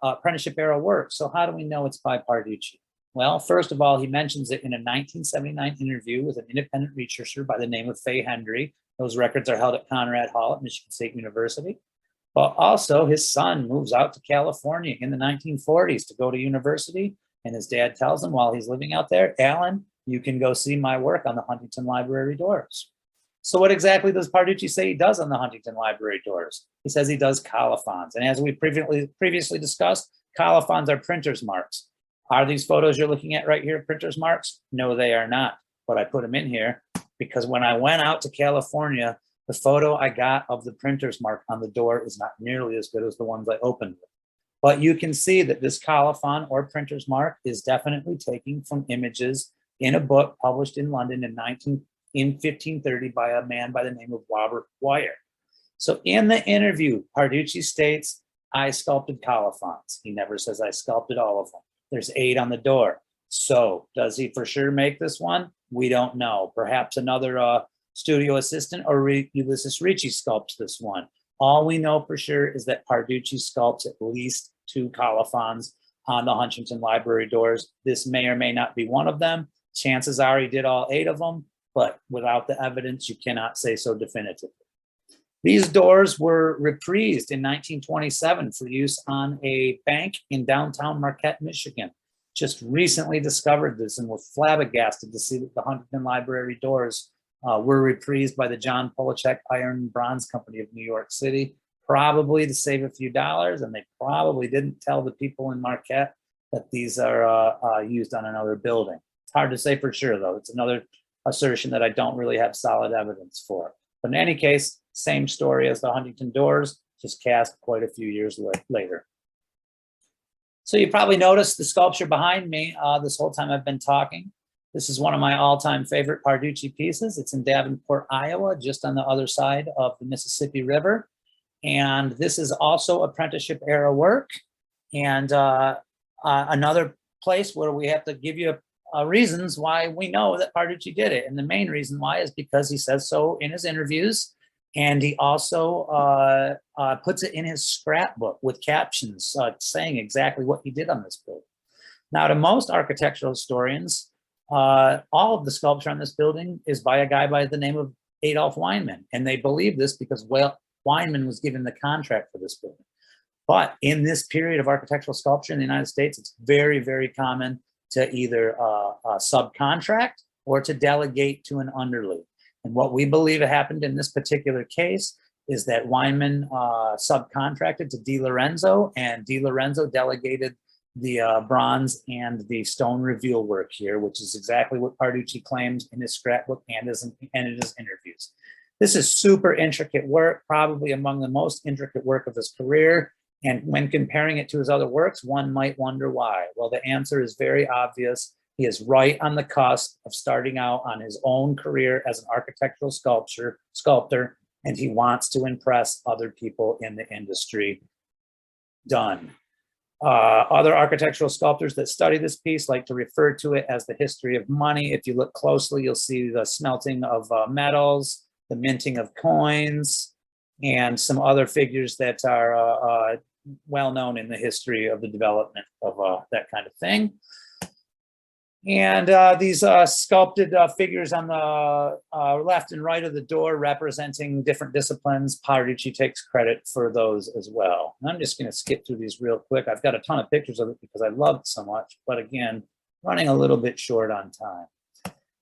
apprenticeship era work. So how do we know it's by Parducci? Well, first of all, he mentions it in a 1979 interview with an independent researcher by the name of Fay Hendry. Those records are held at Conrad Hall at Michigan State University. But also his son moves out to California in the 1940s to go to university. And his dad tells him while he's living out there, Alan, you can go see my work on the Huntington Library doors. So what exactly does Parducci say he does on the Huntington Library doors? He says he does colophons. And as we previously discussed, colophons are printer's marks. Are these photos you're looking at right here printer's marks? No, they are not. But I put them in here because when I went out to California, the photo I got of the printer's mark on the door is not nearly as good as the ones I opened with. But you can see that this colophon or printer's mark is definitely taken from images in a book published in London in 1530 by a man by the name of Robert Wire. So in the interview, Parducci states, I sculpted colophons. He never says I sculpted all of them. There's 8 on the door. So does he for sure make this one? We don't know. Perhaps another studio assistant or Ulysses Ricci sculpts this one. All we know for sure is that Parducci sculpts at least 2 colophons on the Huntington Library doors. This may or may not be one of them. Chances are he did all 8 of them, but without the evidence, you cannot say so definitively. These doors were reprised in 1927 for use on a bank in downtown Marquette, Michigan. Just recently discovered this and was flabbergasted to see that the Huntington Library doors were reprised by the John Polachek Iron and Bronze Company of New York City, probably to save a few dollars, and they probably didn't tell the people in Marquette that these are used on another building. It's hard to say for sure, though. It's another assertion that I don't really have solid evidence for. But in any case, same story as the Huntington doors, just cast quite a few years later. So you probably noticed the sculpture behind me this whole time I've been talking. This is one of my all-time favorite Parducci pieces. It's in Davenport, Iowa, just on the other side of the Mississippi River. And this is also apprenticeship era work. And another place where we have to give you reasons why we know that Parducci did it. And the main reason why is because he says so in his interviews. And he also puts it in his scrapbook with captions saying exactly what he did on this building. Now, to most architectural historians, all of the sculpture on this building is by a guy by the name of Adolph Weinman. And they believe this because, well, Weinman was given the contract for this building. But in this period of architectural sculpture in the United States, it's very, very common to either subcontract or to delegate to an underling. And what we believe happened in this particular case is that Weinman subcontracted to Di Lorenzo, and Di Lorenzo delegated the bronze and the stone reveal work here, which is exactly what Parducci claims in his scrapbook and in his interviews. This is super intricate work, probably among the most intricate work of his career. And when comparing it to his other works, one might wonder why. Well, the answer is very obvious. He is right on the cusp of starting out on his own career as an architectural sculptor, and he wants to impress other people in the industry. Done. Other architectural sculptors that study this piece like to refer to it as the history of money. If you look closely, you'll see the smelting of metals, the minting of coins, and some other figures that are well known in the history of the development of that kind of thing. And these sculpted figures on the left and right of the door representing different disciplines, Parducci takes credit for those as well. And I'm just going to skip through these real quick. I've got a ton of pictures of it because I love it so much, but again, running a little bit short on time.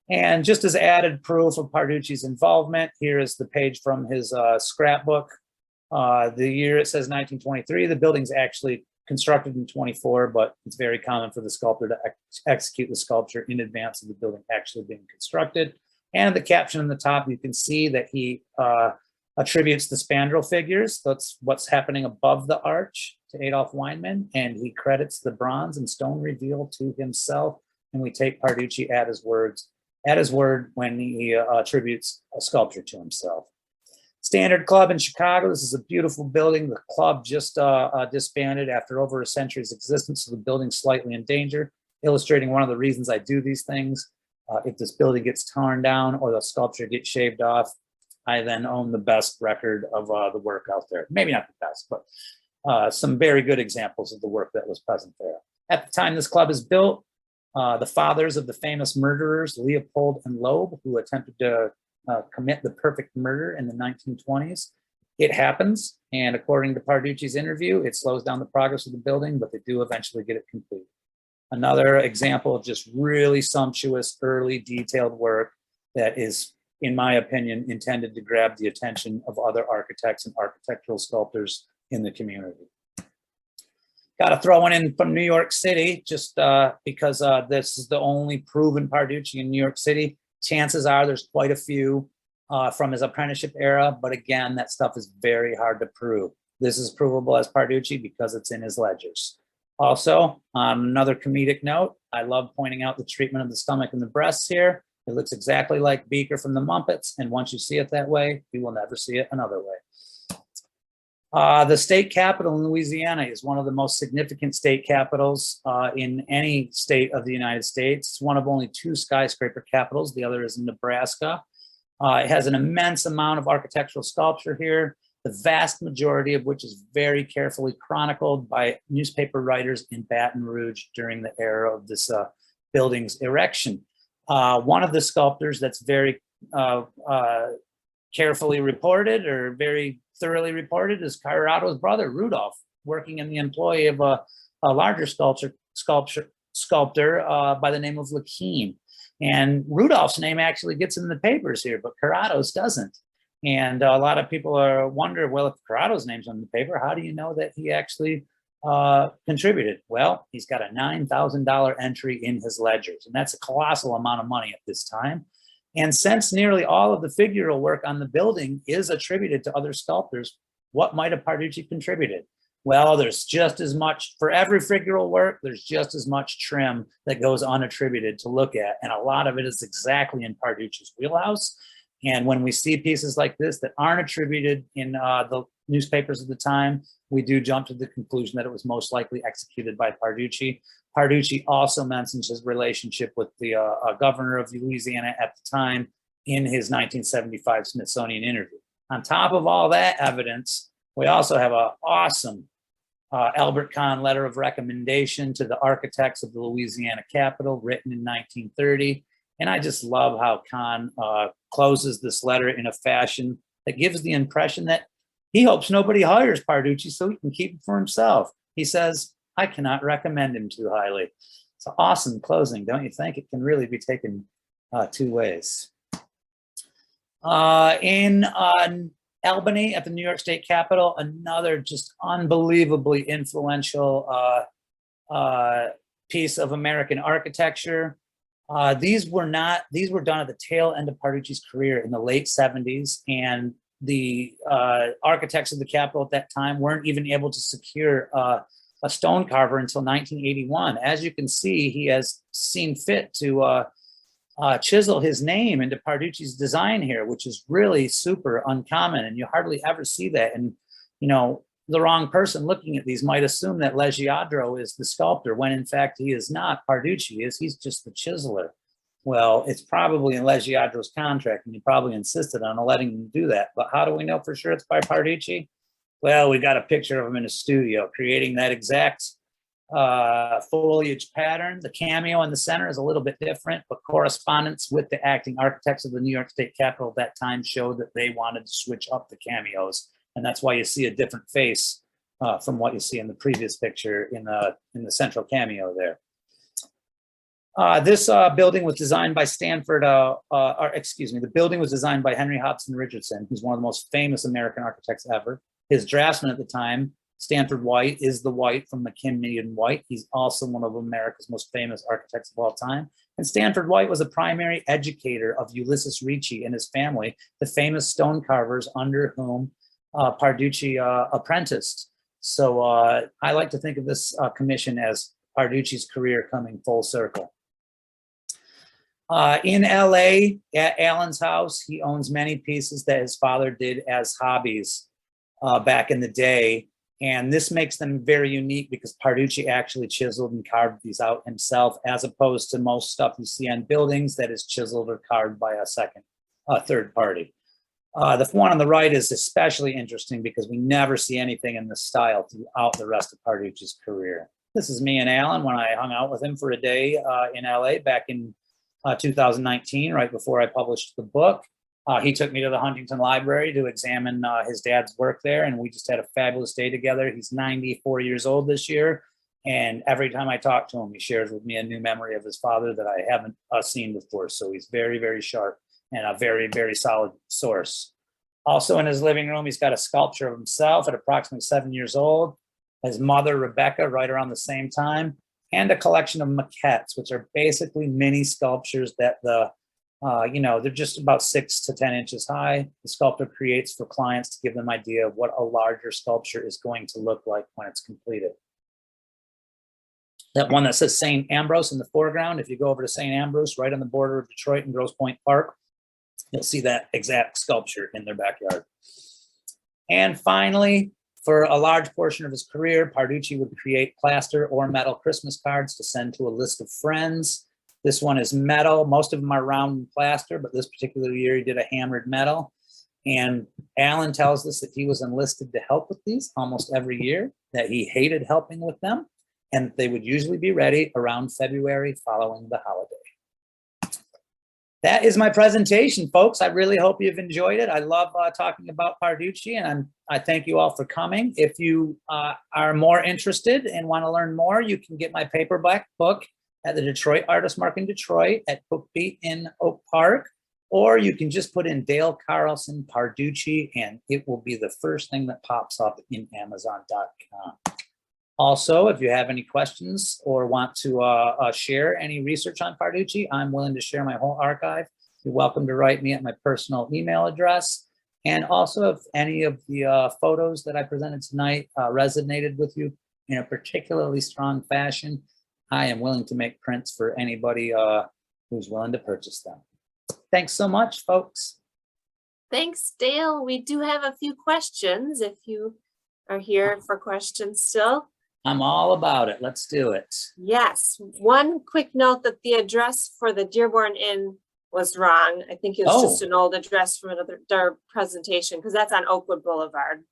And just as added proof of Parducci's involvement, here is the page from his scrapbook. The year it says 1923. The building's actually constructed in 24, but it's very common for the sculptor to execute the sculpture in advance of the building actually being constructed. And the caption on the top, you can see that he attributes the spandrel figures. That's what's happening above the arch to Adolph Weinman, and he credits the bronze and stone reveal to himself. And we take Parducci at his word when he attributes a sculpture to himself. Standard Club in Chicago. This is a beautiful building. The club just disbanded after over a century's existence, so the building's slightly in danger, illustrating one of the reasons I do these things. If this building gets torn down or the sculpture gets shaved off, I then own the best record of the work out there. Maybe not the best, but some very good examples of the work that was present there. At the time this club is built, the fathers of the famous murderers, Leopold and Loeb, who attempted to commit the perfect murder in the 1920s. It happens, and according to Parducci's interview, it slows down the progress of the building, but they do eventually get it complete. Another example of just really sumptuous, early, detailed work that is, in my opinion, intended to grab the attention of other architects and architectural sculptors in the community. Got to throw one in from New York City, just because this is the only proven Parducci in New York City. Chances are there's quite a few from his apprenticeship era, but again, that stuff is very hard to prove. This is provable as Parducci because it's in his ledgers. Also, on another comedic note, I love pointing out the treatment of the stomach and the breasts here. It looks exactly like Beaker from the Muppets, and once you see it that way, you will never see it another way. The state capitol in Louisiana is one of the most significant state capitals in any state of the United States. It's one of only 2 skyscraper capitals. The other is in Nebraska. It has an immense amount of architectural sculpture here. the vast majority of which is very carefully chronicled by newspaper writers in Baton Rouge during the era of this building's erection. One of the sculptors that's very carefully reported, or very thoroughly reported, is Corrado's brother, Rudolph, working in the employ of a larger sculptor by the name of Lakeen. And Rudolph's name actually gets in the papers here, but Corrado's doesn't. And a lot of people wonder, well, if Corrado's name's on the paper, how do you know that he actually contributed? Well, he's got a $9,000 entry in his ledgers, and that's a colossal amount of money at this time. And since nearly all of the figural work on the building is attributed to other sculptors, what might have Parducci contributed? Well, there's just as much, for every figural work, there's just as much trim that goes unattributed to look at. And a lot of it is exactly in Parducci's wheelhouse. And when we see pieces like this that aren't attributed in the newspapers of the time, we do jump to the conclusion that it was most likely executed by Parducci. Parducci also mentions his relationship with the governor of Louisiana at the time in his 1975 Smithsonian interview. On top of all that evidence, we also have an awesome Albert Kahn letter of recommendation to the architects of the Louisiana Capitol, written in 1930. And I just love how Kahn closes this letter in a fashion that gives the impression that he hopes nobody hires Parducci so he can keep it for himself. He says, I cannot recommend him too highly. It's an awesome closing, don't you think? It can really be taken two ways. In Albany at the New York State Capitol, another just unbelievably influential piece of American architecture. These were done at the tail end of Parducci's career in the late 70s, and the architects of the Capitol at that time weren't even able to secure a stone carver until 1981. As you can see, he has seen fit to chisel his name into Parducci's design here, which is really super uncommon, and you hardly ever see that. And you know, the wrong person looking at these might assume that Leggiadro is the sculptor, when in fact he is not. Parducci is. He's just the chiseler. Well, it's probably in Leggiadro's contract, and he probably insisted on letting him do that. But how do we know for sure it's by Parducci? Well, we got a picture of him in a studio creating that exact foliage pattern. The cameo in the center is a little bit different, but correspondence with the acting architects of the New York State Capitol at that time showed that they wanted to switch up the cameos. And that's why you see a different face from what you see in the previous picture in the central cameo there. This building was designed by the building was designed by Henry Hobson Richardson, who's one of the most famous American architects ever. His draftsman at the time, Stanford White, is the White from McKinney and White. He's also one of America's most famous architects of all time. And Stanford White was a primary educator of Ulysses Ricci and his family, the famous stone carvers under whom Parducci apprenticed. So I like to think of this commission as Parducci's career coming full circle. In LA, at Allen's house, he owns many pieces that his father did as hobbies back in the day. And this makes them very unique because Parducci actually chiseled and carved these out himself, as opposed to most stuff you see on buildings that is chiseled or carved by a third party. The one on the right is especially interesting because we never see anything in this style throughout the rest of Parducci's career. This is me and Alan when I hung out with him for a day in LA back in 2019, right before I published the book. He took me to the Huntington Library to examine his dad's work there, and we just had a fabulous day together. He's 94 years old this year, and every time I talk to him, he shares with me a new memory of his father that I haven't seen before. So he's very, very sharp and a very, very solid source. Also in his living room, he's got a sculpture of himself at approximately 7 years old, his mother, Rebecca, right around the same time, and a collection of maquettes, which are basically mini sculptures that they're just about 6 to 10 inches high. The sculptor creates for clients to give them an idea of what a larger sculpture is going to look like when it's completed. That one that says St. Ambrose in the foreground, if you go over to St. Ambrose, right on the border of Detroit and Grosse Pointe Park, you'll see that exact sculpture in their backyard. And finally, for a large portion of his career, Parducci would create plaster or metal Christmas cards to send to a list of friends. This one is metal. Most of them are round and plaster, but this particular year he did a hammered metal. And Alan tells us that he was enlisted to help with these almost every year, that he hated helping with them, and they would usually be ready around February following the holiday. That is my presentation, folks. I really hope you've enjoyed it. I love talking about Parducci, and I thank you all for coming. If you are more interested and want to learn more, you can get my paperback book at the Detroit Artist Market in Detroit at BookBeat in Oak Park, or you can just put in Dale Carlson Parducci, and it will be the first thing that pops up in Amazon.com. Also, if you have any questions or want to share any research on Parducci, I'm willing to share my whole archive. You're welcome to write me at my personal email address. And also, if any of the photos that I presented tonight resonated with you in a particularly strong fashion, I am willing to make prints for anybody who's willing to purchase them. Thanks so much, folks. Thanks, Dale. We do have a few questions if you are here for questions still. I'm all about it. Let's do it. Yes. One quick note that the address for the Dearborn Inn was wrong. I think it was just an old address from another presentation, because that's on Oakwood Boulevard.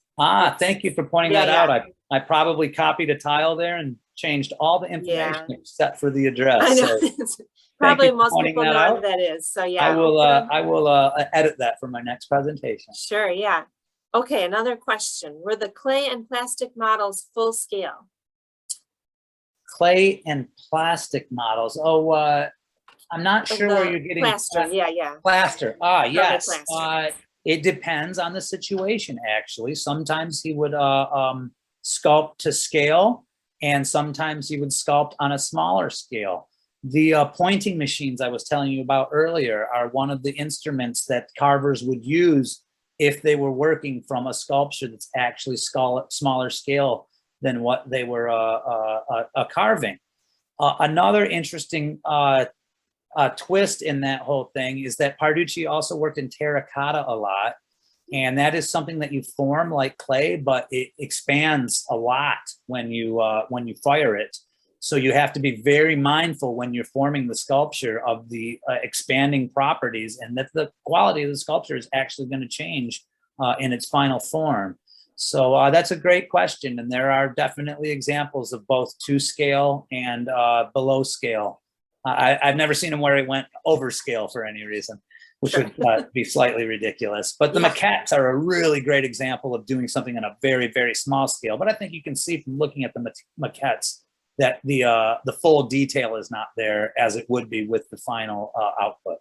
Thank you for pointing that out. I probably copied a tile there and changed all the information except for the address. I know. So probably most people know what that is. So yeah. I will edit that for my next presentation. Sure, yeah. Okay, another question. Were the clay and plastic models full scale? Clay and plastic models. I'm not sure where you're getting plaster. Yeah. Plaster. Yes. It depends on the situation, actually. Sometimes he would sculpt to scale, and sometimes he would sculpt on a smaller scale. The pointing machines I was telling you about earlier are one of the instruments that carvers would use if they were working from a sculpture that's actually smaller scale than what they were carving. Another interesting twist in that whole thing is that Parducci also worked in terracotta a lot, and that is something that you form like clay, but it expands a lot when you fire it. So you have to be very mindful when you're forming the sculpture of the expanding properties, and that the quality of the sculpture is actually going to change in its final form. So that's a great question, and there are definitely examples of both to scale and below scale. I've never seen them where it went over scale for any reason, which would be slightly ridiculous. But the maquettes are a really great example of doing something on a very, very small scale. But I think you can see from looking at the maquettes that the full detail is not there as it would be with the final output.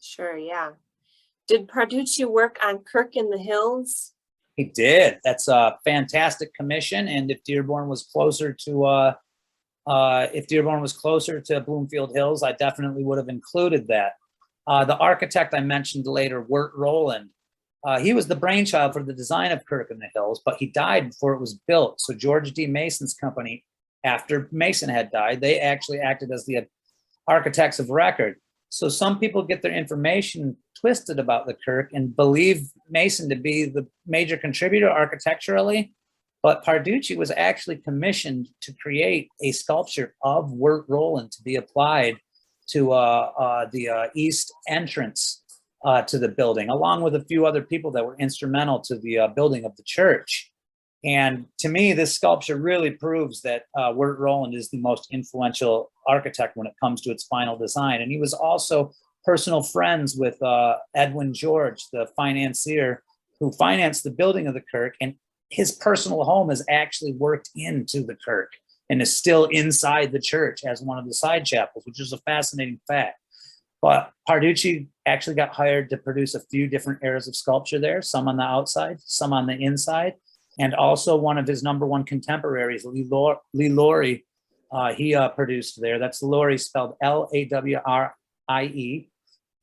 Sure, yeah. Did Parducci work on Kirk in the Hills? He did. That's a fantastic commission. And if Dearborn was closer to Bloomfield Hills, I definitely would have included that. The architect I mentioned later, Wirt Rowland, he was the brainchild for the design of Kirk in the Hills, but he died before it was built. So George D. Mason's company, after Mason had died, they actually acted as the architects of record. So some people get their information twisted about the Kirk and believe Mason to be the major contributor architecturally, but Parducci was actually commissioned to create a sculpture of Wirt Rowland to be applied to the east entrance to the building, along with a few other people that were instrumental to the building of the church. And to me, this sculpture really proves that Wirt Rowland is the most influential architect when it comes to its final design. And he was also personal friends with Edwin George, the financier who financed the building of the Kirk. And his personal home is actually worked into the Kirk and is still inside the church as one of the side chapels, which is a fascinating fact. But Parducci actually got hired to produce a few different eras of sculpture there, some on the outside, some on the inside. And also one of his #1 contemporaries, Lee Laurie, he produced there. That's Laurie spelled Lawrie.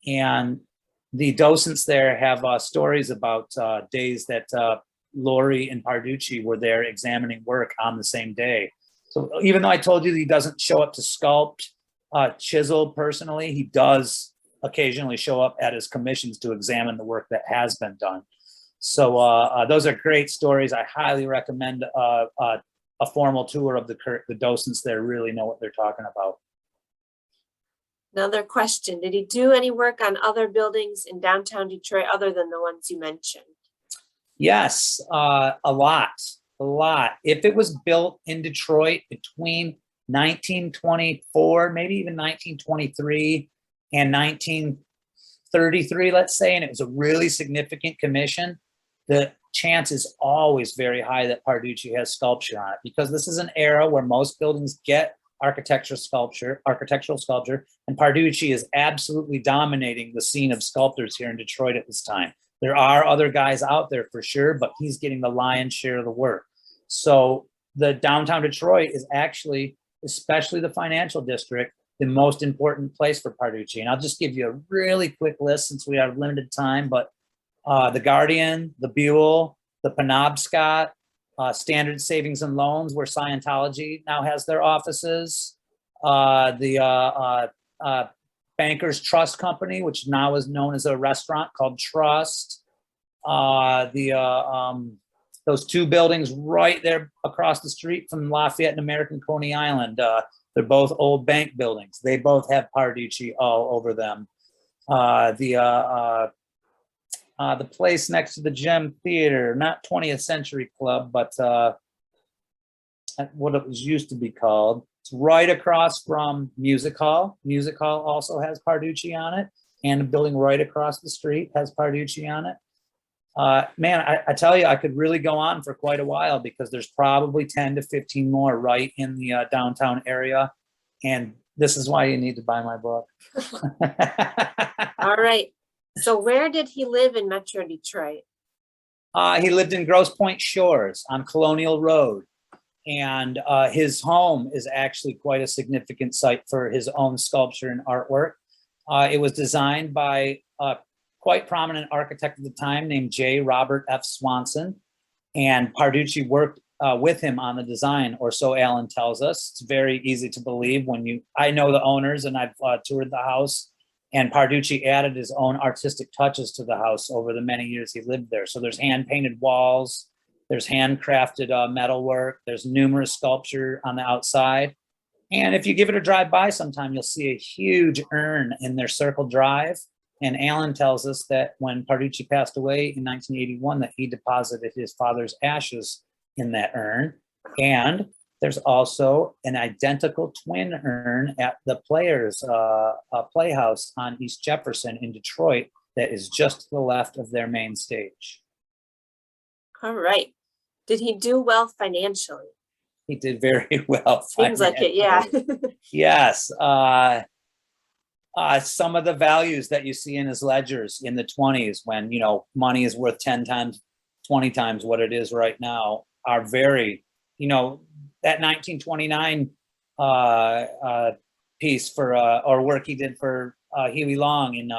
And the docents there have stories about days that Laurie and Parducci were there examining work on the same day. So even though I told you he doesn't show up to sculpt, chisel personally, he does occasionally show up at his commissions to examine the work that has been done. So those are great stories. I highly recommend a formal tour of the Kirk. The docents there really know what they're talking about. Another question, did he do any work on other buildings in downtown Detroit other than the ones you mentioned? Yes, a lot. If it was built in Detroit between 1924, maybe even 1923 and 1933, let's say, and it was a really significant commission, the chance is always very high that Parducci has sculpture on it, because this is an era where most buildings get architectural sculpture, and Parducci is absolutely dominating the scene of sculptors here in Detroit at this time. There are other guys out there for sure, but he's getting the lion's share of the work. So the downtown Detroit is actually, especially the financial district, the most important place for Parducci. And I'll just give you a really quick list since we have limited time, but the Guardian, the Buell, the Penobscot, Standard Savings and Loans, where Scientology now has their offices, the Bankers Trust Company, which now is known as a restaurant called Trust, those two buildings right there across the street from Lafayette and American Coney Island. They're both old bank buildings. They both have Parducci all over them. The place next to the Gem Theater, not 20th Century Club, but what it was used to be called. It's right across from Music Hall. Music Hall also has Parducci on it, and the building right across the street has Parducci on it. Man, I tell you, I could really go on for quite a while, because there's probably 10 to 15 more right in the downtown area. And this is why you need to buy my book. All right. So where did he live in Metro Detroit? He lived in Grosse Pointe Shores on Colonial Road. And his home is actually quite a significant site for his own sculpture and artwork. It was designed by a quite prominent architect at the time named J. Robert F. Swanson. And Parducci worked with him on the design, or so Alan tells us. It's very easy to believe when I know the owners, and I've toured the house, and Parducci added his own artistic touches to the house over the many years he lived there. So there's hand-painted walls, there's handcrafted metalwork, there's numerous sculpture on the outside. And if you give it a drive-by sometime, you'll see a huge urn in their circle drive. And Alan tells us that when Parducci passed away in 1981, that he deposited his father's ashes in that urn. And there's also an identical twin urn at the Players Playhouse on East Jefferson in Detroit that is just to the left of their main stage. All right. Did he do well financially? He did very well. Seems like it, yeah. Yes. Some of the values that you see in his ledgers in the 20s, when, you know, money is worth 10 times, 20 times what it is right now, are very, you know, that 1929 piece for, or work he did for Huey Long in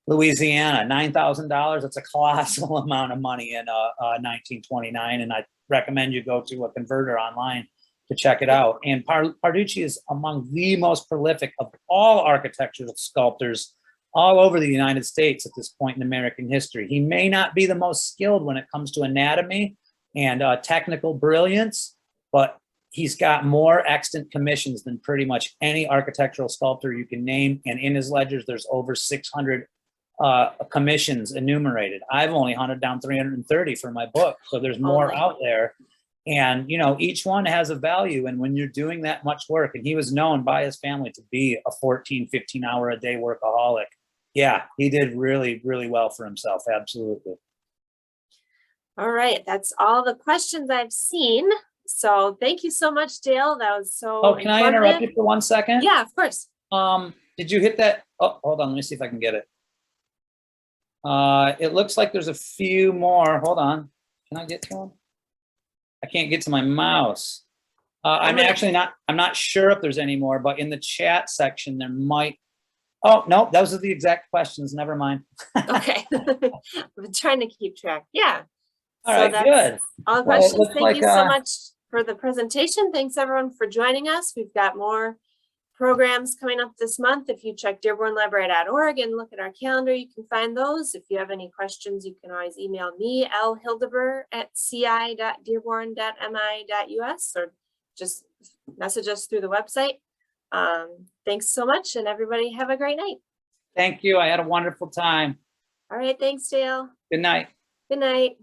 Louisiana, $9,000. That's a colossal amount of money in 1929. And I recommend you go to a converter online to check it out. And Parducci is among the most prolific of all architectural sculptors all over the United States at this point in American history. He may not be the most skilled when it comes to anatomy and technical brilliance, but he's got more extant commissions than pretty much any architectural sculptor you can name. And in his ledgers, there's over 600 commissions enumerated. I've only hunted down 330 for my book, so there's more out there. And, you know, each one has a value. And when you're doing that much work, and he was known by his family to be a 14, 15 hour a day workaholic. Yeah, he did really, really well for himself. Absolutely. All right. That's all the questions I've seen. So thank you so much, Dale. That was so Oh, can I interrupt you for 1 second? Yeah, of course. Did you hit that? Oh, hold on. Let me see if I can get it. It looks like there's a few more. Hold on. Can I get to them? I can't get to my mouse. I'm not sure if there's any more, but in the chat section, there might. Oh, no, those are the exact questions. Never mind. Okay. I'm trying to keep track. Yeah. All right, good. All the questions. Thank you so much for the presentation. Thanks everyone for joining us. We've got more programs coming up this month. If you check dearbornlibrary.org and look at our calendar, you can find those. If you have any questions, you can always email me, lhildeber@ci.dearborn.mi.us, or just message us through the website. Thanks so much, and everybody have a great night. Thank you. I had a wonderful time. All right, thanks, Dale. Good night. Good night.